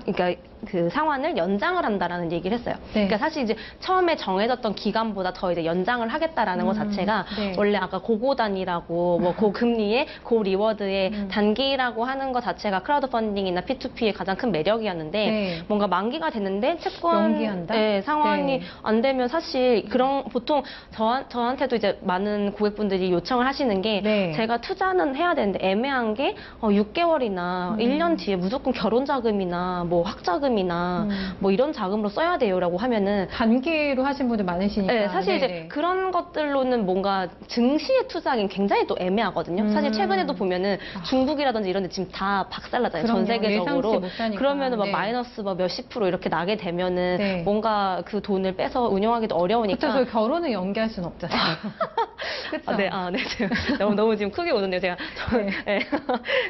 그러니까 그 상환을 연장을 한다라는 얘기를 했어요. 네. 그러니까 사실 이제 처음에 정해졌던 기간보다 더 이제 연장을 하겠다라는 것 자체가 네. 원래 아까 고고단위라고 뭐 고금리에 고리워드의 단기라고 하는 것 자체가 크라우드 펀딩이나 P2P의 가장 큰 매력이었는데 네. 뭔가 만기가 됐는데 채권 연기한다? 네, 상환이 네. 안 되면 사실 그런 보통 저한테도 이제 많은 고객분들이 요청을 하시는 게 네. 제가 투자는 해야 되는데 애매한 게 6개월이나 1년 뒤에 무조건 결혼 자금이나 뭐 학자금이나 뭐 이런 자금으로 써야 돼요라고 하면은 단기로 하신 분들 많으시니까. 네, 사실 이제 네네. 그런 것들로는 뭔가 증시에 투자하기는 굉장히 또 애매하거든요. 사실 최근에도 보면은 중국이라든지 이런 데 지금 다 박살나잖아요. 전 그럼요. 세계적으로. 예상치 못하니까. 그러면은 막 네. 마이너스 뭐 몇십 프로 이렇게 나게 되면은 네. 뭔가 그 돈을 빼서 운영하기도 어려우니까. 그렇죠. 결혼을 연기할 수는 없잖아요. 그렇죠. 네. 너무 지금 크게 웃는데요, 제가. 네.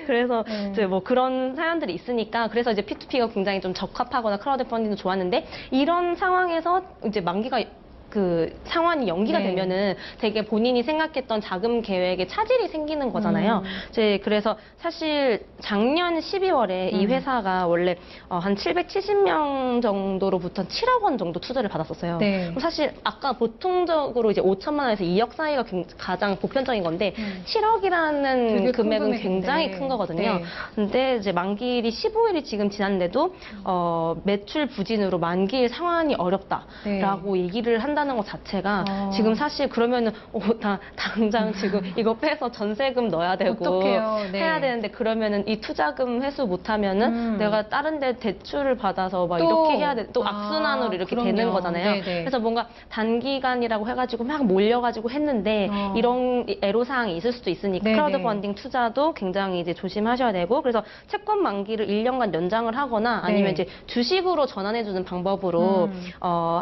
그래서 네. 이제 뭐 그런 사연들이 있으니까 그래서 이제 P2P가 굉장히 좀 적합하거나 크라우드 펀딩도 좋았는데 이런 상황에서 이제 만기가 그 상환이 연기가 네. 되면은 되게 본인이 생각했던 자금 계획에 차질이 생기는 거잖아요. 이제 그래서 사실 작년 12월에 이 회사가 원래 한 770명 정도로부터 7억 원 정도 투자를 받았었어요. 네. 그럼 사실 아까 보통적으로 이제 5천만 원에서 2억 사이가 가장 보편적인 건데 되게 7억이라는 큰 금액은 금액인데. 굉장히 큰 거거든요. 네. 근데 이제 만기일이 15일이 지금 지났는데도 매출 부진으로 만기일 상환이 어렵다라고 얘기를 한다는 것 자체가 지금 사실 그러면은 당장 지금 이거 빼서 전세금 넣어야 되고 어떡해요. 네. 해야 되는데 그러면은 이 투자금 회수 못하면은 내가 다른 데 대출을 받아서 막 또, 이렇게 해야 돼. 또 악순환으로 이렇게 그럼요. 되는 거잖아요. 네네. 그래서 뭔가 단기간이라고 해가지고 막 몰려가지고 했는데 이런 애로사항이 있을 수도 있으니까 네네. 크라우드 펀딩 투자도 굉장히 이제 조심하셔야 되고 그래서 채권 만기를 1년간 연장을 하거나 아니면 네. 이제 주식으로 전환해주는 방법으로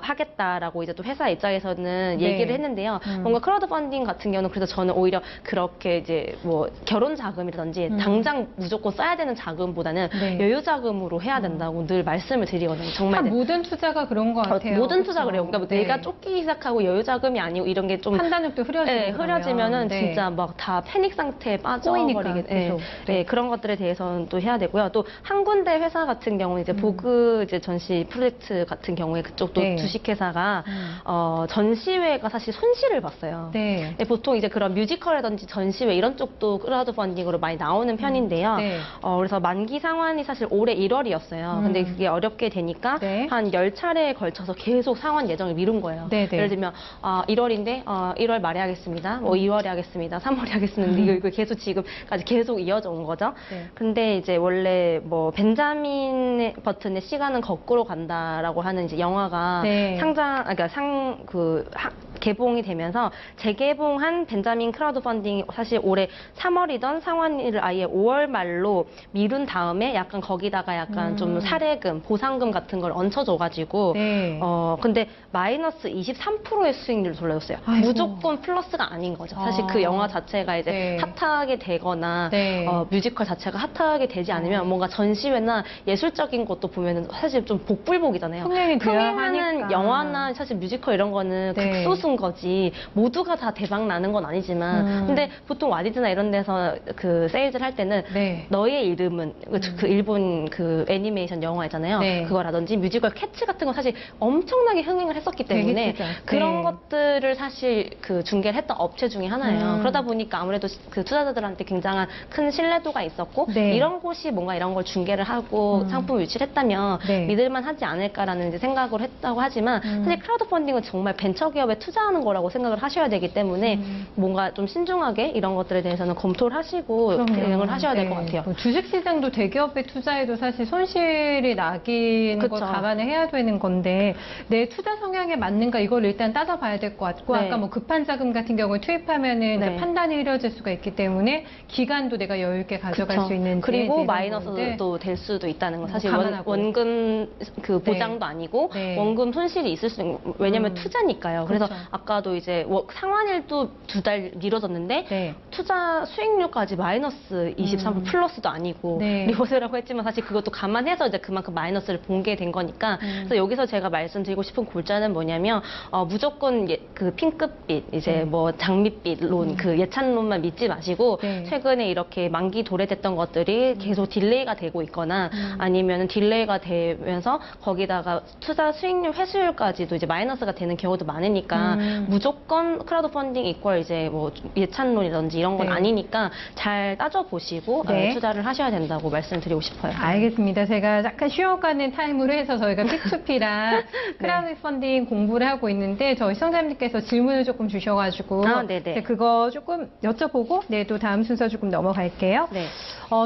하겠다라고 이제 또 회사 입장에서는 네. 얘기를 했는데요. 뭔가 크라우드 펀딩 같은 경우는 그래서 저는 오히려 그렇게 이제 뭐 결혼 자금이라든지 당장 무조건 써야 되는 자금보다는 네. 여유 자금으로 해야 된다고 늘 말씀을 드리거든요. 정말 참 네. 모든 투자가 그런 것 같아요. 모든 투자 그렇죠? 그래요. 그러니까 뭐 네. 내가 쫓기기 시작하고 여유 자금이 아니고 이런 게 좀 판단력도 흐려지고 네, 흐려지면은 네. 진짜 막 다 패닉 상태에 꼬이니까, 빠져버리게 계속. 네, 그런 것들에 대해서는 또 해야 되고요. 또 한 군데 회사 같은 경우는 이제 보그 이제 전시 프로젝트 같은 경우에 그쪽도 네. 주식회사가 전시회가 사실 손실을 봤어요. 네. 네, 보통 이제 그런 뮤지컬이라든지 전시회 이런 쪽도 크라우드 펀딩으로 많이 나오는 편인데요. 네. 그래서 만기 상환이 사실 올해 1월이었어요. 근데 그게 어렵게 되니까 네. 한 10차례에 걸쳐서 계속 상환 예정을 미룬 거예요. 네, 네. 예를 들면 1월인데 1월 말에 하겠습니다. 뭐 2월에 하겠습니다. 3월에 하겠습니다. 이거 계속 지금까지 계속 이어져 온 거죠. 네. 근데 이제 원래 뭐 벤자민 버튼의 시간은 거꾸로 간다라고 하는 이제 영화가 네. 개봉이 되면서 재개봉한 벤자민 크라우드 펀딩이 사실 올해 3월이던 상환일을 아예 5월 말로 미룬 다음에 약간 거기다가 약간 좀 사례금, 보상금 같은 걸 얹혀줘가지고 네. 근데 마이너스 23%의 수익률을 돌려줬어요. 아이고. 무조건 플러스가 아닌 거죠. 사실 그 영화 자체가 이제 네. 핫하게 되거나 네. 뮤지컬 자체가 핫하게 되지 않으면 뭔가 전시회나 예술적인 것도 보면은 사실 좀 복불복이잖아요. 흥행이 돼야 흥행하는 하니까. 영화나 사실 뮤지컬 이런 거는 네. 극소수인 거지 모두가 다 대박 나는 건 아니지만 근데 보통 와디즈나 이런 데서 그 세일즈를 할 때는 네. 너의 이름은 그 일본 그 애니메이션 영화 있잖아요. 네. 그거라든지 뮤지컬 캐츠 같은 거 사실 엄청나게 흥행을 했었기 때문에 되게 크죠. 그런 네. 것들을 사실 그 중계를 했던 업체 중에 하나예요. 그러다 보니까 아무래도 그 투자자들한테 굉장한 큰 신뢰도가 있었고 네. 이런 곳이 뭔가 이런 걸 중계를 하고 상품 유치를 했다면 네. 믿을만 하지 않을까라는 이제 생각을 했다고 하지만 사실 크라우드 펀딩은 정말 벤처 기업에 투자하는 거라고 생각을 하셔야 되기 때문에 뭔가 좀 신중하게 이런 것들에 대해서는 검토를 하시고 그럼요. 대응을 하셔야 될 것 네. 같아요. 뭐 주식시장도 대기업에 투자해도 사실 손실이 나기는 걸 그쵸. 감안을 해야 되는 건데 내 투자 성향에 맞는가 이걸 일단 따져봐야 될 것 같고 네. 아까 뭐 급한 자금 같은 경우에 투입하면은 이제 네. 판단이 흐려질 수가 있기 때문에 기간도 내가 여유 있게 가져갈 그쵸. 수 있는지 그리고 이런 마이너스도 부분들. 될 수도 있다는 거 사실 감안하고. 원금 그 보장도 아니고 네. 원금 손실이 있을 수 있는 왜냐면 투자니까요. 그래서 그렇죠. 아까도 이제 상환일도 2달 미뤄졌는데 네. 투자 수익률까지 마이너스 23% 플러스도 아니고 네. 리버스라고 했지만 사실 그것도 감안해서 이제 그만큼 마이너스를 본 게 된 거니까 그래서 여기서 제가 말씀드리고 싶은 골자는 뭐냐면 무조건 그 핑크빛 이제 뭐 장밋빛 론 그 예찬론만 믿지 마시고 네. 최근에 이렇게 만기 도래됐던 것들이 계속 딜레이가 되고 있거나 아니면 딜레이가 되면서 거기다가 투자 수익률 회수율까지도 이제 마이너스가 되는 경우도 많으니까 무조건 크라우드 펀딩 이퀄 이제 뭐 예찬론이든지 이런 건 네. 아니니까 잘 따져보시고 네. 투자를 하셔야 된다고 말씀드리고 싶어요. 알겠습니다. 제가 약간 쉬어가는 타임으로 해서 저희가 P2P랑 크라우드 펀딩 공부를 하고 있는데 저희 시청자님께서 질문을 조금 주셔가지고 네네. 그거 조금 여쭤보고 또 다음 순서 조금 넘어갈게요. 네.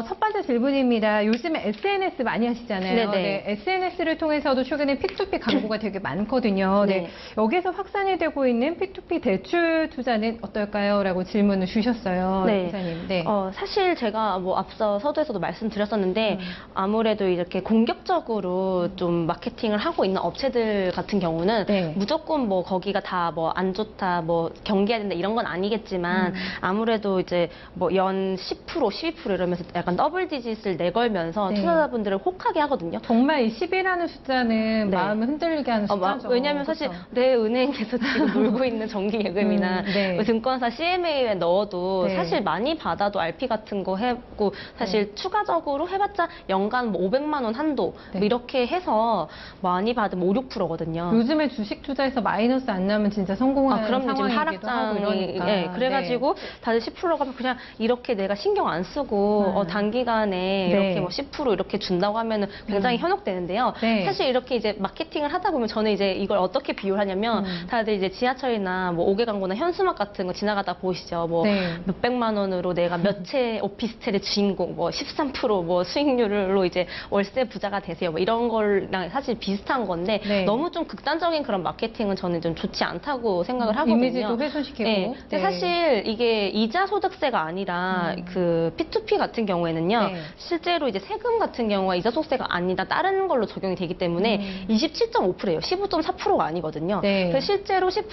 첫 번째 질문입니다. 요즘에 SNS 많이 하시잖아요. 네네. SNS를 통해서도 최근에 P2P 광고가 되게 많거든요. 네. 여기서 확산이 되고 있는 P2P 대출 투자는 어떨까요? 라고 질문을 주셨어요. 네. 기사님. 네. 사실 제가 뭐 앞서 서두에서도 말씀드렸었는데 아무래도 이렇게 공격적으로 좀 마케팅을 하고 있는 업체들 같은 경우는 네. 무조건 뭐 거기가 다 뭐 안 좋다, 뭐 경계해야 된다 이런 건 아니겠지만 아무래도 이제 뭐 연 10%, 12% 이러면서 약간 더블 디짓을 내걸면서 네. 투자자분들을 혹하게 하거든요. 정말 이 10이라는 숫자는 네. 마음을 흔들게 하는 숫자죠. 왜냐하면 사실 그렇죠? 내 은행에서 지금 놀고 있는 정기예금이나 네. 뭐 증권사 CMA에 넣어도 네. 사실 많이 받아도 RP 같은 거 했고 사실 추가적으로 해봤자 연간 뭐 500만 원 한도 네. 뭐 이렇게 해서 많이 받으면 5, 6%거든요. 요즘에 주식 투자에서 마이너스 안 나면 진짜 성공하는 그럼 지금 상황이기도 하고 하락장이 이러니까. 예, 그래가지고 다들 10%가 그냥 이렇게 내가 신경 안 쓰고 단기간에 이렇게 네. 뭐 10% 이렇게 준다고 하면은 굉장히 현혹되는데요. 네. 사실 이렇게 이제 마케팅을 하다 보면 저는 이제 이걸 어떻게 비유를 하냐면 다들 이제 지하철이나 뭐 5개 광고나 현수막 같은 거 지나가다 보시죠. 뭐 네. 몇백만 원으로 내가 몇 채 오피스텔의 주인공 뭐 13%뭐 수익률로 이제 월세 부자가 되세요. 뭐 이런 거랑 사실 비슷한 건데 네. 너무 좀 극단적인 그런 마케팅은 저는 좀 좋지 않다고 생각을 하거든요. 이미지도 훼손시키고. 네. 근데 사실 이게 이자 소득세가 아니라 그 P2P 같은 경우에는요. 네. 실제로 이제 세금 같은 경우가 이자 소득세가 아니다 다른 걸로 적용이 되기 때문에 27.5%예요. 15.4%가 아니거든요. 네. 그래서 실제로 10%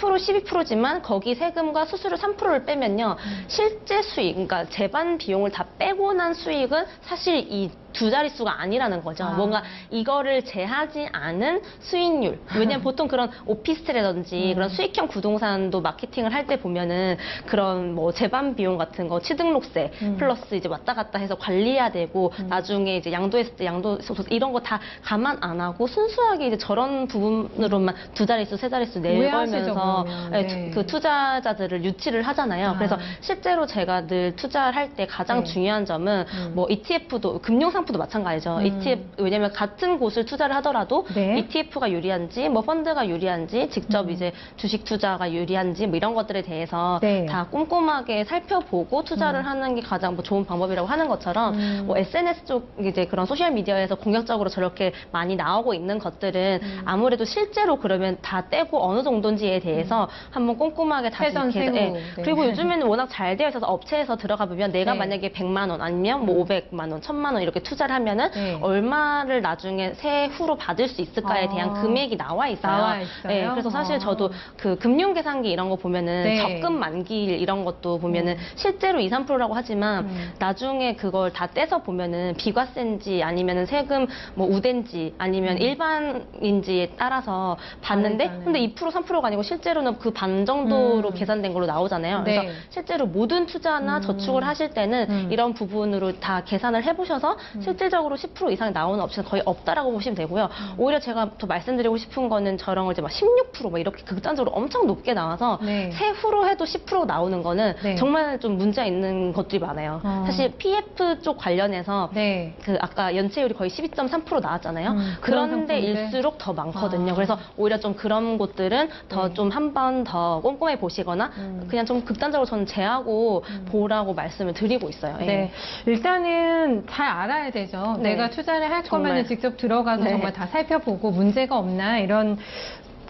12%지만 거기 세금과 수수료 3%를 빼면요. 실제 수익, 그러니까 재반 비용을 다 빼고 난 수익은 사실 이 두 자릿수가 아니라는 거죠. 뭔가 이거를 제하지 않은 수익률. 왜냐면 보통 그런 오피스텔이라든지 그런 수익형 부동산도 마케팅을 할 때 보면은 그런 뭐 재반 비용 같은 거, 취등록세 플러스 이제 왔다 갔다 해서 관리해야 되고 나중에 이제 양도했을 때 양도소득 이런 거 다 감안 안 하고 순수하게 이제 저런 부분으로만 두 자릿수, 세 자릿수 내걸면서 오해하시죠, 그러면. 네. 그 투자자들을 유치를 하잖아요. 그래서 실제로 제가 늘 투자를 할 때 가장 네. 중요한 점은 뭐 ETF도 금융상품도 마찬가지죠. ETF 왜냐면 같은 곳을 투자를 하더라도 네. ETF가 유리한지 뭐 펀드가 유리한지 직접 이제 주식 투자가 유리한지 뭐 이런 것들에 대해서 네. 다 꼼꼼하게 살펴보고 투자를 하는 게 가장 뭐 좋은 방법이라고 하는 것처럼 뭐 SNS 쪽 이제 그런 소셜 미디어에서 공격적으로 저렇게 많이 나오고 있는 것들은 아무래도 실제로 그러면 다 떼고 어느 정도인지에 대해서 한번 꼼꼼하게 다시 세전 세후. 네. 그리고 요즘에는 워낙 잘 되어 있어서 업체에서 들어가 보면 내가 네. 만약에 100만 원 아니면 뭐 500만 원, 1000만 원 이렇게 투자를 하면은 네. 얼마를 나중에 세후로 받을 수 있을까에 대한 금액이 나와 있어요. 나와 있어요? 네, 그래서 사실 저도 그 금융계산기 이런 거 보면은 네. 적금 만기일 이런 것도 보면은 실제로 2, 3%라고 하지만 나중에 그걸 다 떼서 보면은 비과세인지 아니면은 세금 뭐 우대인지 아니면 일반인지에 따라서 받는데 다르잖아요. 근데 2%, 3%가 아니고 실제로는 그 반 정도로 계산된 걸로 나오잖아요. 네. 그래서 실제로 모든 투자나 저축을 하실 때는 이런 부분으로 다 계산을 해보셔서 실질적으로 10% 이상 나오는 업체는 거의 없다라고 보시면 되고요. 오히려 제가 더 말씀드리고 싶은 거는 저런 걸 이제 막 16%막 이렇게 극단적으로 엄청 높게 나와서 네. 세후로 해도 10% 나오는 거는 네. 정말 좀 문제가 있는 것들이 많아요. 사실 PF 쪽 관련해서 네. 그 아까 연체율이 거의 12.3% 나왔잖아요. 그런 그런 상품들? 데일수록 더 많거든요. 그래서 오히려 좀 그런 곳들은 더 좀 한 번 더 꼼꼼히 보시거나 그냥 좀 극단적으로 저는 제하고 보라고 말씀을 드리고 있어요. 예. 네. 일단은 잘 알아야 되죠. 네. 내가 투자를 할 정말. 거면 직접 들어가서 네. 정말 다 살펴보고 문제가 없나 이런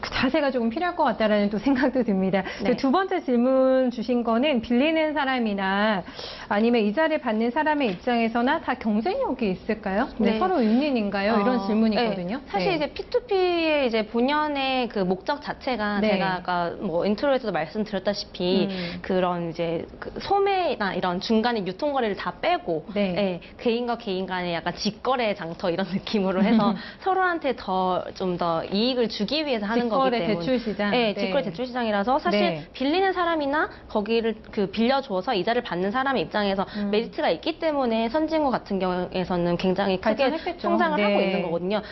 그 자세가 조금 필요할 것 같다라는 또 생각도 듭니다. 네. 두 번째 질문 주신 거는 빌리는 사람이나 아니면 이자를 받는 사람의 입장에서나 다 경쟁력이 있을까요? 네. 서로 윈윈인가요? 이런 질문이거든요. 네. 사실 네. 이제 P2P의 이제 본연의 그 목적 자체가 네. 제가 아까 뭐 인트로에서도 말씀드렸다시피 그런 이제 그 소매나 이런 중간에 유통거래를 다 빼고 네. 예, 개인과 개인 간의 약간 직거래 장터 이런 느낌으로 해서 서로한테 좀 더 이익을 주기 위해서 하는 거기 직거래 때문에 대출 시장. 네, 네. 직거래 대출 시장이라서 사실 네. 빌리는 사람이나 거기를 그 빌려줘서 이자를 받는 사람의 입장에서 메리트가 있기 때문에 선진국 같은 경우에서는 굉장히 크게 발전했겠죠. 성장을 하고 네. 있는 거거든요.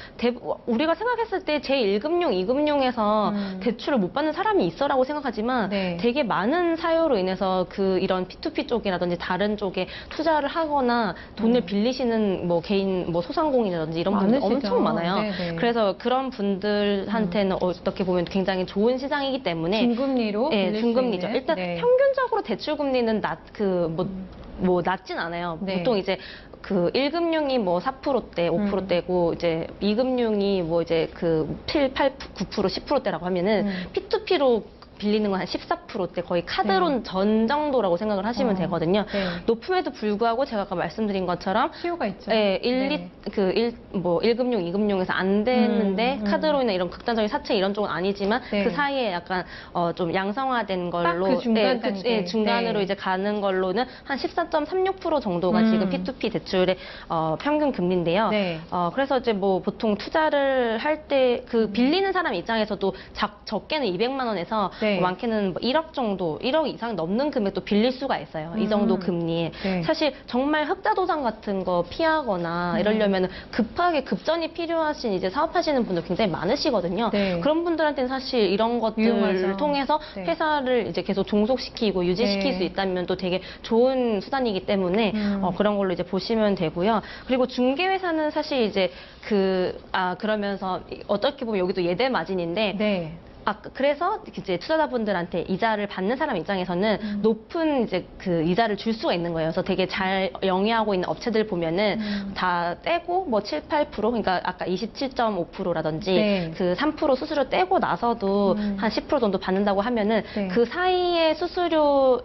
우리가 생각했을 때 제1금융, 2금융에서 대출을 못 받는 사람이 있어라고 생각하지만 네. 되게 많은 사유로 인해서 이런 P2P 쪽이라든지 다른 쪽에 투자를 하거나 돈을 빌리시는 뭐 개인 뭐 소상공인이라든지 이런 분들 많으시죠. 엄청 많아요. 네네. 그래서 그런 분들한테는 어떻게 보면 굉장히 좋은 시장이기 때문에 중금리로 네, 빌릴 수 중금리죠. 있는. 일단 네. 평균적으로 대출 금리는 낮진 않아요. 네. 보통 이제 1금융이 뭐 4%대, 5%대고 이제 2금융이 뭐 이제 7, 8, 9%, 10%대라고 하면은 P2P로 빌리는 건 한 14%대 거의 카드론 전 정도라고 생각을 하시면 되거든요. 네. 높음에도 불구하고 제가 아까 말씀드린 것처럼 수요가 있죠. 네, 1금융, 2금융에서 안 되는데 카드로 인해 이런 극단적인 사채 이런 쪽은 아니지만 네. 그 사이에 약간 좀 양성화된 걸로 그 중간 단계. 중간으로 네. 이제 가는 걸로는 한 14.36% 정도가 지금 P2P 대출의 평균 금리인데요. 네. 그래서 이제 뭐 보통 투자를 할 때 빌리는 사람 입장에서도 적게는 200만 원에서 네. 많게는 뭐 1억 정도, 1억 이상 넘는 금액도 빌릴 수가 있어요. 이 정도 금리에. 네. 사실 정말 흑자 도장 같은 거 피하거나 이러려면 급하게 급전이 필요하신 이제 사업하시는 분들 굉장히 많으시거든요. 네. 그런 분들한테는 사실 이런 것들을 유용하죠. 통해서 네. 회사를 이제 계속 종속시키고 유지시킬 네. 수 있다면 또 되게 좋은 수단이기 때문에 그런 걸로 이제 보시면 되고요. 그리고 중개회사는 사실 이제 그러면서 어떻게 보면 여기도 예대 마진인데 네. 그래서 이제 투자자분들한테 이자를 받는 사람 입장에서는 높은 이제 이자를 줄 수가 있는 거예요. 그래서 되게 잘 영위하고 있는 업체들 보면은 다 떼고 뭐 7, 8% 그러니까 아까 27.5%라든지 네. 3% 수수료 떼고 나서도 한 10% 정도 받는다고 하면은 네. 그 사이에 수수료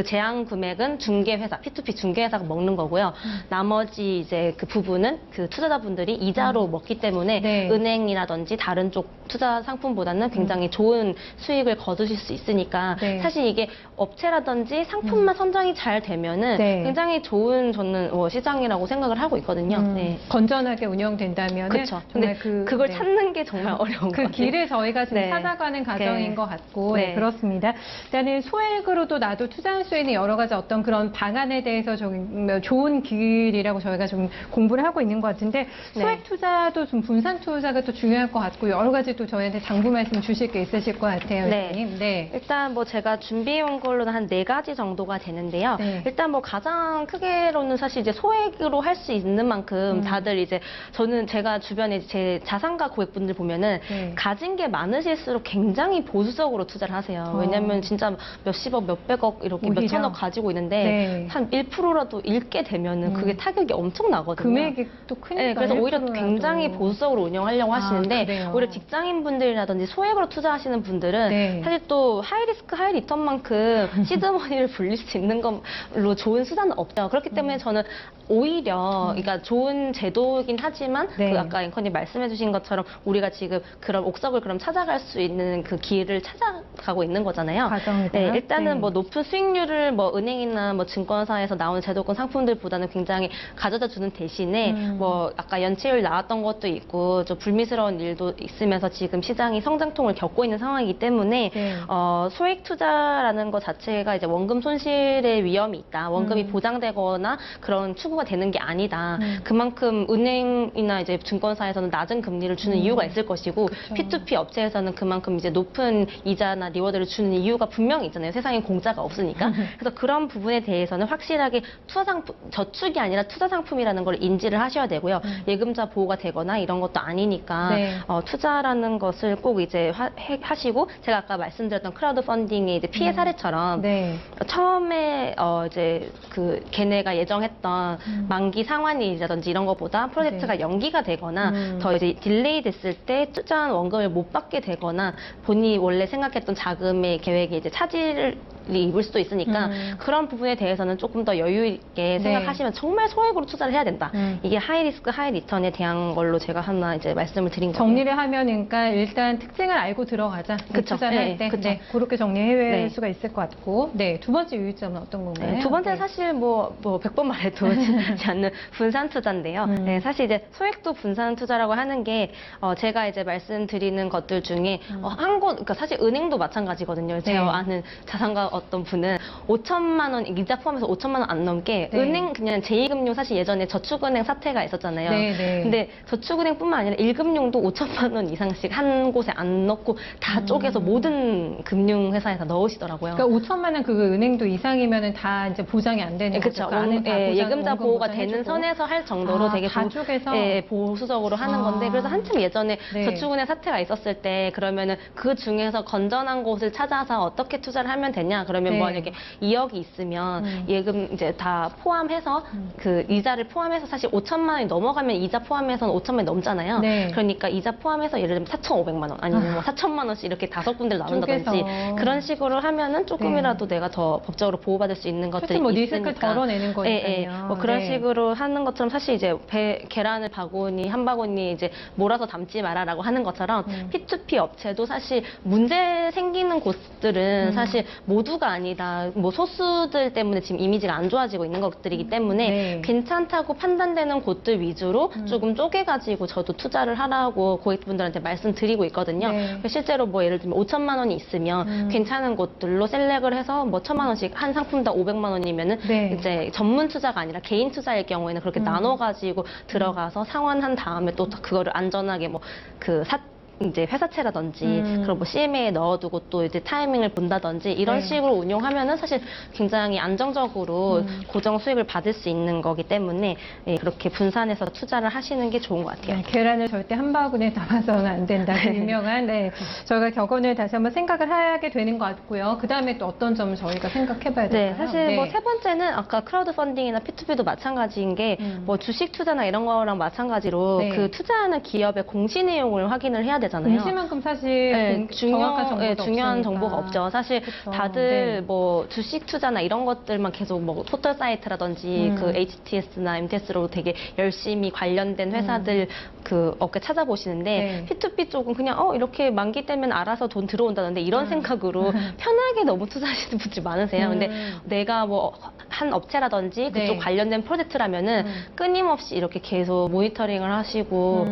제한 금액은 중개회사, P2P 중개회사가 먹는 거고요. 나머지 이제 그 부분은 투자자분들이 이자로 먹기 때문에 네. 은행이라든지 다른 쪽 투자 상품보다는 굉장히 좋은 수익을 거두실 수 있으니까 네. 사실 이게 업체라든지 상품만 선정이 잘 되면은 네. 굉장히 좋은 저는 시장이라고 생각을 하고 있거든요. 네. 건전하게 운영된다면 그렇죠. 정말 근데 그걸 네. 찾는 게 정말 어려운 것 그 같아요. 길을 저희가 지금 네. 찾아가는 과정인 네. 것 같고 네. 네, 그렇습니다. 일단은 소액으로도 나도 투자할 수 있는 여러 가지 어떤 그런 방안에 대해서 좀 좋은 길이라고 저희가 좀 공부를 하고 있는 것 같은데 네. 소액 투자도 좀 분산 투자가 또 중요할 것 같고 여러 가지 또 저희한테 당부 말씀 주실 게 있으실 것 같아요. 네. 회장님. 네. 일단 뭐 제가 준비해온 걸로는 한 4가지 정도가 되는데요. 네. 일단 뭐 가장 크게로는 사실 이제 소액으로 할 수 있는 만큼 다들 이제 제가 주변에 제 자산가 고객분들 보면은 네. 가진 게 많으실수록 굉장히 보수적으로 투자를 하세요. 왜냐면 진짜 몇십억, 몇백억 이렇게 오히려. 몇천억 가지고 있는데 네. 한 1%라도 잃게 되면은 그게 타격이 엄청 나거든요. 금액이 또 크니까. 네, 그래서 오히려 1%라도. 굉장히 보수적으로 운영하려고 하시는데 그래요? 오히려 직장인분들이라든지 소액으로 투자하시는 분들은 네. 사실 또 하이리스크 하이리턴만큼 시드머니를 불릴 수 있는 걸로 좋은 수단은 없죠. 그렇기 때문에 저는 오히려 그러니까 좋은 제도이긴 하지만 네. 아까 앵커님 말씀해주신 것처럼 우리가 지금 그런 옥석을 그럼 찾아갈 수 있는 그 길을 찾아가고 있는 거잖아요. 과정이다. 네, 일단은 네. 뭐 높은 수익률을 뭐 은행이나 뭐 증권사에서 나오는 제도권 상품들보다는 굉장히 가져다 주는 대신에 뭐 아까 연체율 나왔던 것도 있고 좀 불미스러운 일도 있으면서 지금 시장이 성장통을 겪고 있는 상황이기 때문에 네. 소액 투자라는 것 자체가 이제 원금 손실의 위험이 있다. 원금이 보장되거나 그런 추구가 되는 게 아니다. 그만큼 은행이나 이제 증권사에서는 낮은 금리를 주는 이유가 있을 것이고 그쵸. P2P 업체에서는 그만큼 이제 높은 이자나 리워드를 주는 이유가 분명히 있잖아요. 세상에 공짜가 없으니까. 그래서 그런 부분에 대해서는 확실하게 저축이 아니라 투자 상품이라는 걸 인지를 하셔야 되고요. 예금자 보호가 되거나 이런 것도 아니니까 네. 투자라는 것을 꼭 이제 하시고 제가 아까 말씀드렸던 크라우드 펀딩의 이제 피해 사례처럼 네. 처음에 이제 그 걔네가 예정했던 만기 상환일이라든지 이런 것보다 프로젝트가 네. 연기가 되거나 더 이제 딜레이 됐을 때 투자한 원금을 못 받게 되거나 본인이 원래 생각했던 자금의 계획에 이제 차질을 입을 수도 있으니까 그런 부분에 대해서는 조금 더 여유 있게 생각하시면 정말 소액으로 투자를 해야 된다. 이게 하이 리스크 하이 리턴에 대한 걸로 제가 하나 이제 말씀을 드린 거예요. 정리를 하면 그러니까 일단 특징을 알고 들어가자. 그쵸. 투자를 네, 할 때. 그쵸. 네, 그렇게 정리해야 네. 수가 있을 것 같고. 네, 두 번째 유의점은 어떤 건가요? 네, 두 번째는 네. 사실 뭐 100번 말해도 지나지 않는 분산 투자인데요. 네, 사실 이제 소액도 분산 투자라고 하는 게 제가 이제 말씀드리는 것들 중에 그러니까 사실 은행도 마찬가지거든요. 제가 아는 자산가 어떤 분은 5천만 원 이자 포함해서 5천만 원 안 넘게 네. 은행 그냥 제2금융 사실 예전에 저축은행 사태가 있었잖아요. 네, 네. 근데 저축은행뿐만 아니라 1금융도 5천만 원 이상씩 한 곳에 안 넣고 다 쪼개서 모든 금융회사에 다 넣으시더라고요. 그러니까 5천만 원 그 은행도 이상이면은 다 이제 보장이 안 되는 거죠. 그렇죠. 그 안에 다 보장, 예금자 원금 보호가 보장해주고. 되는 선에서 할 정도로 되게 가족에서 보수적으로 하는 건데 그래서 한참 예전에 네. 저축은행 사태가 있었을 때 그러면은 그 중에서 건전한 곳을 찾아서 어떻게 투자를 하면 되냐 그러면 네. 만약에 2억이 있으면 예금 이제 다 포함해서 그 이자를 포함해서 사실 5천만 원이 넘어가면 이자 포함해서는 5천만 원이 넘잖아요. 네. 그러니까 이자 포함해서 예를 들면 4,500만 원 아니면 뭐 4천만 원씩 이렇게 5군데를 나눈다든지 쪼개서. 그런 식으로 하면은 조금이라도 내가 더 법적으로 보호받을 수 있는 것들이 그렇죠. 뭐 있으니까. 리스크를 덜어내는 거니까요. 뭐 그런 네. 식으로 하는 것처럼 사실 이제 계란을 바구니 한 바구니 이제 몰아서 담지 마라라고 하는 것처럼 P2P 업체도 사실 문제 생기는 곳들은 사실 모두가 아니다. 뭐 소수들 때문에 지금 이미지가 안 좋아지고 있는 것들이기 때문에 네. 괜찮다고 판단되는 곳들 위주로 조금 쪼개가지고 저도 투자를 하라고 고객분들한테 말씀드리고 있거든요. 네. 실제로 뭐 예를 들면 5천만 원이 있으면 괜찮은 곳들로 셀렉을 해서 뭐 1,000만 원씩 한 상품당 500만 원이면은 네. 이제 전문 투자가 아니라 개인 투자일 경우에는 그렇게 나눠가지고 들어가서 상환한 다음에 또 그거를 안전하게 이제 회사채라든지 그런 뭐 CMA에 넣어두고 또 이제 타이밍을 본다든지 이런 네. 식으로 운용하면은 사실 굉장히 안정적으로 고정 수익을 받을 수 있는 거기 때문에 그렇게 분산해서 투자를 하시는 게 좋은 것 같아요. 네, 계란을 절대 한 바구니에 담아서는 안 된다. 그 유명한 저희가 격언을 다시 한번 생각을 하게 되는 것 같고요. 그 다음에 또 어떤 점을 저희가 생각해봐야 네, 될까요? 사실 뭐 세 번째는 아까 크라우드 펀딩이나 P2P도 마찬가지인 게 뭐 주식 투자나 이런 거랑 마찬가지로 네. 그 투자하는 기업의 공시 내용을 확인을 해야 되잖아요. 공시만큼 사실 정확한 정보가 중요한 없으니까. 정보가 없죠. 사실 그쵸. 다들 네. 뭐 주식 투자나 이런 것들만 계속 뭐 포털 사이트라든지 그 HTS나 MTS로 되게 열심히 관련된 회사들 그 업계 찾아보시는데 네. P2P 쪽은 그냥 이렇게 만기 때면 알아서 돈 들어온다는데 이런 생각으로 편하게 너무 투자하시는 분들이 많으세요. 근데 내가 뭐 한 업체라든지 그쪽 네. 관련된 프로젝트라면은 끊임없이 이렇게 계속 모니터링을 하시고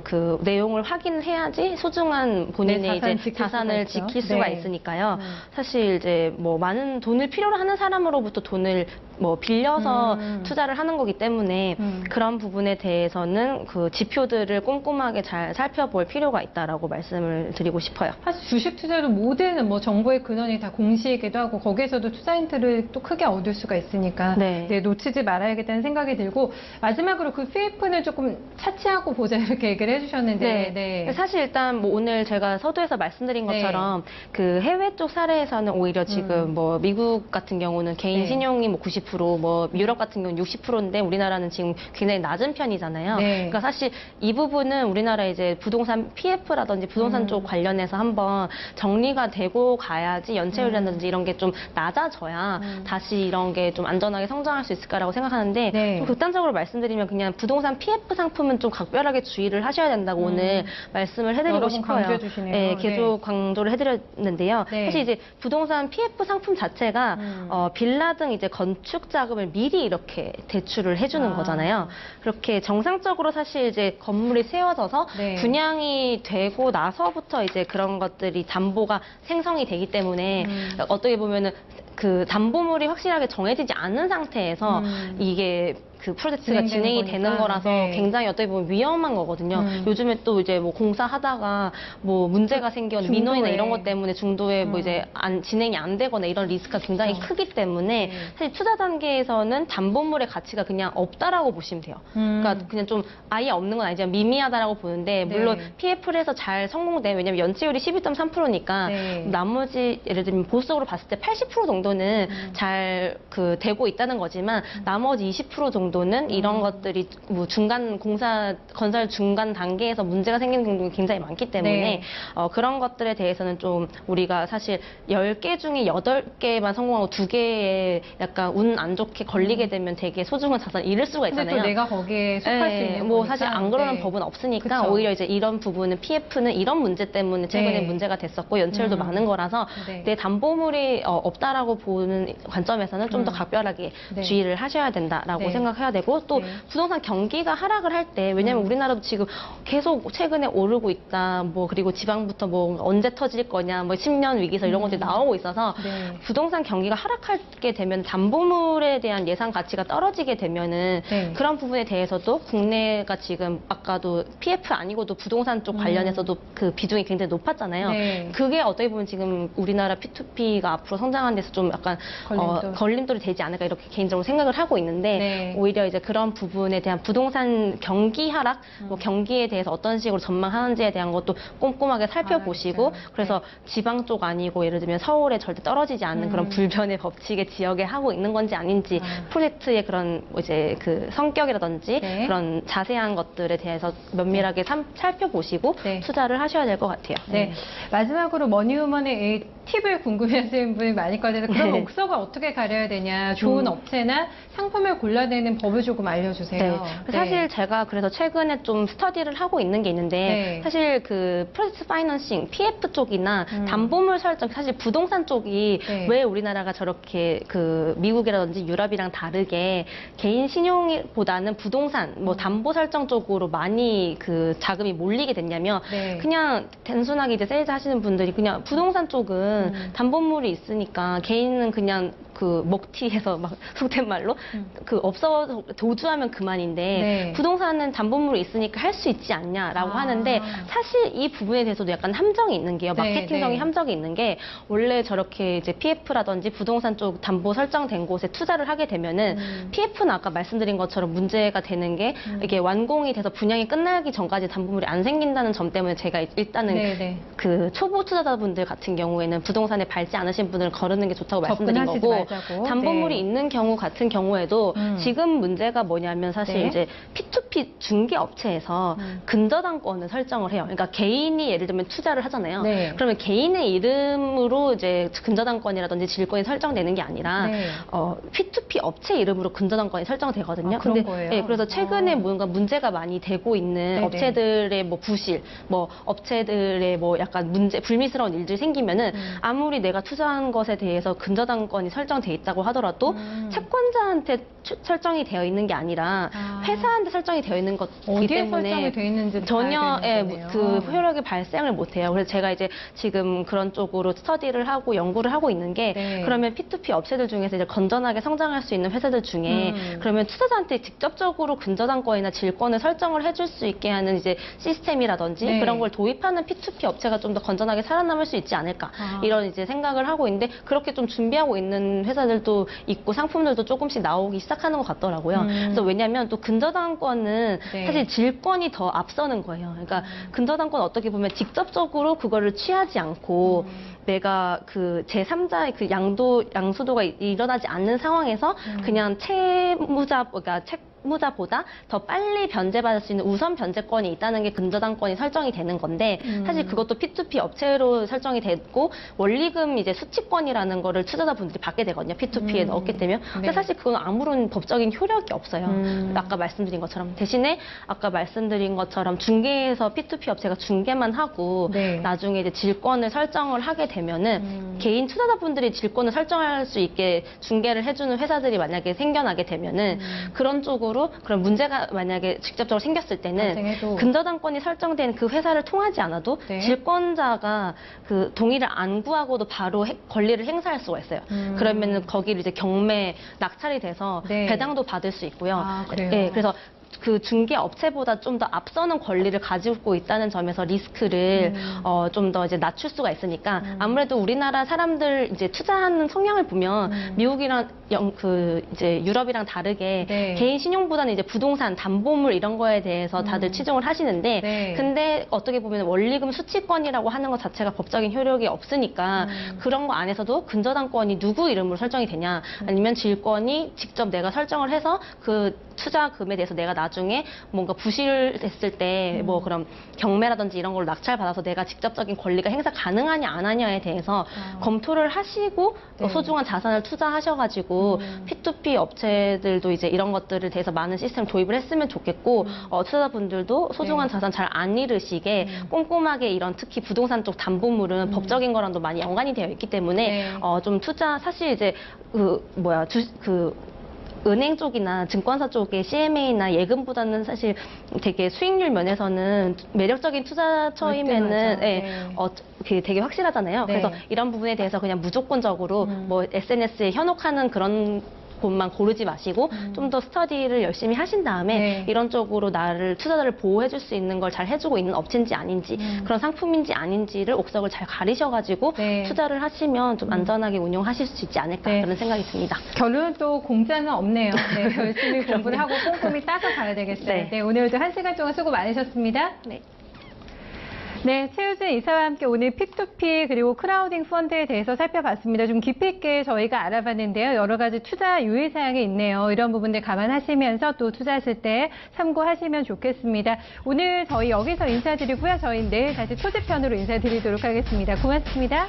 그 내용을 확인을 해야지 소중한 본인의 네, 이제 자산을 지킬 수가 지킬 있죠. 수가 네. 있으니까요. 사실 이제 뭐 많은 돈을 필요로 하는 사람으로부터 돈을 뭐 빌려서 투자를 하는 거기 때문에 그런 부분에 대해서는 그 지표들을 꼼꼼하게 잘 살펴볼 필요가 있다라고 말씀을 드리고 싶어요. 사실 주식 투자도 모든 뭐 정보의 근원이 다 공시이기도 하고 거기에서도 투자 힌트를 또 크게 얻을 수가 있으니까 네. 네, 놓치지 말아야겠다는 생각이 들고 마지막으로 그 PF는 조금 차치하고 보자 이렇게 얘기를 해주셨는데 네. 사실 일단 뭐 오늘 제가 서두에서 말씀드린 네. 것처럼 그 해외 쪽 사례에서는 오히려 지금 뭐 미국 같은 경우는 개인 네. 신용이 뭐 90%, 뭐 유럽 같은 경우는 60%인데 우리나라는 지금 굉장히 낮은 편이잖아요. 네. 그러니까 사실 이 부분은 우리나라 이제 부동산 PF라든지 부동산 쪽 관련해서 한번 정리가 되고 가야지 연체율이라든지 이런 게 좀 낮아져야 다시 이런 게 좀 안전하게 성장할 수 있을까라고 생각하는데 네. 좀 극단적으로 말씀드리면 그냥 부동산 PF 상품은 좀 각별하게 주의를 하셔야 된다고 오늘 말씀을 해드리고 여러 번 싶어요. 강조해 주시네요. 네, 계속 강조를 해드렸는데요. 네. 사실 이제 부동산 PF 상품 자체가 빌라 등 이제 건축 자금을 미리 이렇게 대출을 해주는 거잖아요. 그렇게 정상적으로 사실 이제 건물이 세워져서 네. 분양이 되고 나서부터 이제 그런 것들이 담보가 생성이 되기 때문에 어떻게 보면은 그 담보물이 확실하게 정해지지 않은 상태에서 이게 그 프로젝트가 진행되는 진행이 되는 거니까. 거라서 네. 굉장히 어떻게 보면 위험한 거거든요. 요즘에 또 이제 뭐 공사하다가 뭐 문제가 생겨 중도에. 민원이나 이런 것 때문에 중도에 뭐 이제 진행이 안 되거나 이런 리스크가 굉장히 그렇죠. 크기 때문에 네. 사실 투자 단계에서는 담보물의 가치가 그냥 없다라고 보시면 돼요. 그러니까 그냥 좀 아예 없는 건 아니지만 미미하다라고 보는데 물론 네. PF를 해서 잘 성공된 왜냐면 연체율이 12.3%니까 네. 나머지 예를 들면 보수적으로 봤을 때 80% 정도는 잘 그 되고 있다는 거지만 나머지 20% 정도는 이런 것들이 뭐 중간 공사 건설 중간 단계에서 문제가 생기는 경우가 굉장히 많기 때문에 네. 그런 것들에 대해서는 좀 우리가 사실 10개 중에 8개만 성공하고 2개에 약간 운 안 좋게 걸리게 되면 되게 소중한 자산을 잃을 수가 근데 있잖아요. 또 내가 거기에 속할 수 네, 있는 뭐 거니까. 사실 안 그러는 네. 법은 없으니까 그쵸. 오히려 이제 이런 부분은 PF는 이런 문제 때문에 최근에 네. 문제가 됐었고 연체율도 많은 거라서 네. 내 담보물이 없다라고 보는 관점에서는 좀 더 각별하게 네. 주의를 하셔야 된다라고 네. 생각해야 되고 또 네. 부동산 경기가 하락을 할 때 왜냐면 우리나라도 지금 계속 최근에 오르고 있다 뭐 그리고 지방부터 뭐 언제 터질 거냐 뭐 10년 위기서 이런 것들이 나오고 있어서 네. 부동산 경기가 하락하게 되면 담보물에 대한 예상 가치가 떨어지게 되면은 네. 그런 부분에 대해서도 국내가 지금 아까도 PF 아니고도 부동산 쪽 관련해서도 그 비중이 굉장히 높았잖아요. 네. 그게 어떻게 보면 지금 우리나라 P2P가 앞으로 성장하는 데서 좀 약간 걸림돌이 되지 않을까 이렇게 개인적으로 생각을 하고 있는데 네. 오히려 이제 그런 부분에 대한 부동산 경기 하락, 뭐 경기에 대해서 어떤 식으로 전망하는지에 대한 것도 꼼꼼하게 살펴보시고 알겠어요. 그래서 지방 쪽 아니고 예를 들면 서울에 절대 떨어지지 않는 그런 불변의 법칙의 지역에 하고 있는 건지 아닌지 프로젝트의 그런 뭐 이제 그 성격이라든지 네. 그런 자세한 것들에 대해서 면밀하게 살펴보시고 네. 투자를 하셔야 될 것 같아요. 네. 마지막으로 머니우먼의 이 팁을 궁금해하시는 분이 많을 것 같아서 그런 네. 옥석을 어떻게 가려야 되냐, 좋은 업체나 상품을 골라내는 법을 조금 알려주세요. 네. 사실 제가 그래서 최근에 좀 스터디를 하고 있는 게 있는데 네. 사실 그 프로젝트 파이낸싱, PF 쪽이나 담보물 설정, 사실 부동산 쪽이 네. 왜 우리나라가 저렇게 그 미국이라든지 유럽이랑 다르게 개인 신용보다는 부동산, 뭐 담보 설정 쪽으로 많이 그 자금이 몰리게 됐냐면 네. 그냥 단순하게 이제 세일즈 하시는 분들이 그냥 부동산 쪽은 담보물이 있으니까 개인은 그냥 그 먹튀해서 막 속된 말로 그 없어 도주하면 그만인데 네. 부동산은 담보물이 있으니까 할 수 있지 않냐라고 하는데 사실 이 부분에 대해서도 약간 함정이 있는 게요. 네, 마케팅적인 네. 함정이 있는 게 원래 저렇게 이제 PF라든지 부동산 쪽 담보 설정된 곳에 투자를 하게 되면은 PF는 아까 말씀드린 것처럼 문제가 되는 게 이게 완공이 돼서 분양이 끝나기 전까지 담보물이 안 생긴다는 점 때문에 제가 일단은 네, 네. 그 초보 투자자분들 같은 경우에는 부동산에 밟지 않으신 분을 거르는 게 좋다고 말씀드린 접근하시지 거고 말자고. 담보물이 네. 있는 경우 같은 경우에도 지금 문제가 뭐냐면 사실 네. 이제 P2P 중개 업체에서 근저당권을 설정을 해요. 그러니까 개인이 예를 들면 투자를 하잖아요. 네. 그러면 개인의 이름으로 이제 근저당권이라든지 질권이 설정되는 게 아니라 네. P2P 업체 이름으로 근저당권이 설정되거든요. 아, 그런 거예요? 예, 그래서 최근에 뭔가 문제가 많이 되고 있는 네네. 업체들의 뭐 부실, 뭐 업체들의 뭐 약간 문제, 불미스러운 일들이 생기면은 아무리 내가 투자한 것에 대해서 근저당권이 설정돼 있다고 하더라도 채권자한테 설정이 되어 있는 게 아니라 회사한테 설정이 되어 있는 것이기 어디에 때문에 설정이 돼 있는지 전혀 봐야 되는 거네요. 그 효력이 발생을 못해요. 그래서 제가 이제 지금 그런 쪽으로 스터디를 하고 연구를 하고 있는 게 네. 그러면 P2P 업체들 중에서 이제 건전하게 성장할 수 있는 회사들 중에 그러면 투자자한테 직접적으로 근저당권이나 질권을 설정을 해줄 수 있게 하는 이제 시스템이라든지 네. 그런 걸 도입하는 P2P 업체가 좀 더 건전하게 살아남을 수 있지 않을까 이런 이제 생각을 하고 있는데 그렇게 좀 준비하고 있는 회사들도 있고 상품들도 조금씩 나오기 시작하는 것 같더라고요. 그래서 왜냐하면 또 근저당권은 네. 사실 질권이 더 앞서는 거예요. 그러니까 근저당권 어떻게 보면 직접적으로 그거를 취하지 않고 내가 그 제3자의 그 양수도가 일어나지 않는 상황에서 그냥 그러니까 채무자보다 더 빨리 변제받을 수 있는 우선 변제권이 있다는 게 근저당권이 설정이 되는 건데 사실 그것도 P2P 업체로 설정이 되고 원리금 이제 수취권이라는 거를 투자자분들이 받게 되거든요. P2P에 넣었기 때문에. 근데 네. 사실 그건 아무런 법적인 효력이 없어요. 아까 말씀드린 것처럼. 대신에 아까 말씀드린 것처럼 중개에서 P2P 업체가 중개만 하고 네. 나중에 이제 질권을 설정을 하게 되면은 개인 투자자분들이 질권을 설정할 수 있게 중개를 해주는 회사들이 만약에 생겨나게 되면은 그런 쪽은 직접적으로 그런 문제가 만약에 직접적으로 생겼을 때는 발생해도. 근저당권이 설정된 그 회사를 통하지 않아도 네. 질권자가 그 동의를 안 구하고도 바로 권리를 행사할 수가 있어요. 그러면은 거기를 이제 경매 낙찰이 돼서 네. 배당도 받을 수 있고요. 아, 그래요? 네, 그래서 그 중개 업체보다 좀 더 앞서는 권리를 가지고 있다는 점에서 리스크를 좀 더 이제 낮출 수가 있으니까 아무래도 우리나라 사람들 이제 투자하는 성향을 보면 미국이랑 이제 유럽이랑 다르게 네. 개인 신용보다는 이제 부동산, 담보물 이런 거에 대해서 다들 치중을 하시는데 네. 근데 어떻게 보면 원리금 수취권이라고 하는 것 자체가 법적인 효력이 없으니까 그런 거 안에서도 근저당권이 누구 이름으로 설정이 되냐 아니면 질권이 직접 내가 설정을 해서 그 투자금에 대해서 내가 나중에 뭔가 부실됐을 때 뭐 그런 경매라든지 이런 걸로 낙찰받아서 내가 직접적인 권리가 행사 가능하냐 안 하냐에 대해서 검토를 하시고 네. 소중한 자산을 투자하셔가지고 P2P 업체들도 이제 이런 것들을 대해서 많은 시스템 도입을 했으면 좋겠고 투자자분들도 소중한 네. 자산 잘 안 잃으시게 꼼꼼하게 이런 특히 부동산 쪽 담보물은 법적인 거랑도 많이 연관이 되어 있기 때문에 네. 좀 투자 사실 이제 은행 쪽이나 증권사 쪽의 CMA나 예금보다는 사실 되게 수익률 면에서는 매력적인 투자처이면은 맞죠. 예, 네. 그게 되게 확실하잖아요. 네. 그래서 이런 부분에 대해서 그냥 무조건적으로 뭐 SNS에 현혹하는 그런 곳만 고르지 마시고 좀 더 스터디를 열심히 하신 다음에 네. 이런 쪽으로 투자자를 보호해줄 수 있는 걸 잘 해주고 있는 업체인지 아닌지 그런 상품인지 아닌지를 옥석을 잘 가리셔가지고 네. 투자를 하시면 좀 안전하게 운용하실 수 있지 않을까 네. 그런 생각이 듭니다. 결론은 또 공짜는 없네요. 네, 열심히 공부를 하고 꼼꼼히 따서 가야 되겠어요. 네. 네, 오늘도 1시간 동안 수고 많으셨습니다. 네. 네, 최유진 이사와 함께 오늘 P2P 그리고 크라우딩 펀드에 대해서 살펴봤습니다. 좀 깊이 있게 저희가 알아봤는데요. 여러 가지 투자 유의사항이 있네요. 이런 부분들 감안하시면서 또 투자하실 때 참고하시면 좋겠습니다. 오늘 저희 여기서 인사드리고요. 저희 내일 다시 토지편으로 인사드리도록 하겠습니다. 고맙습니다.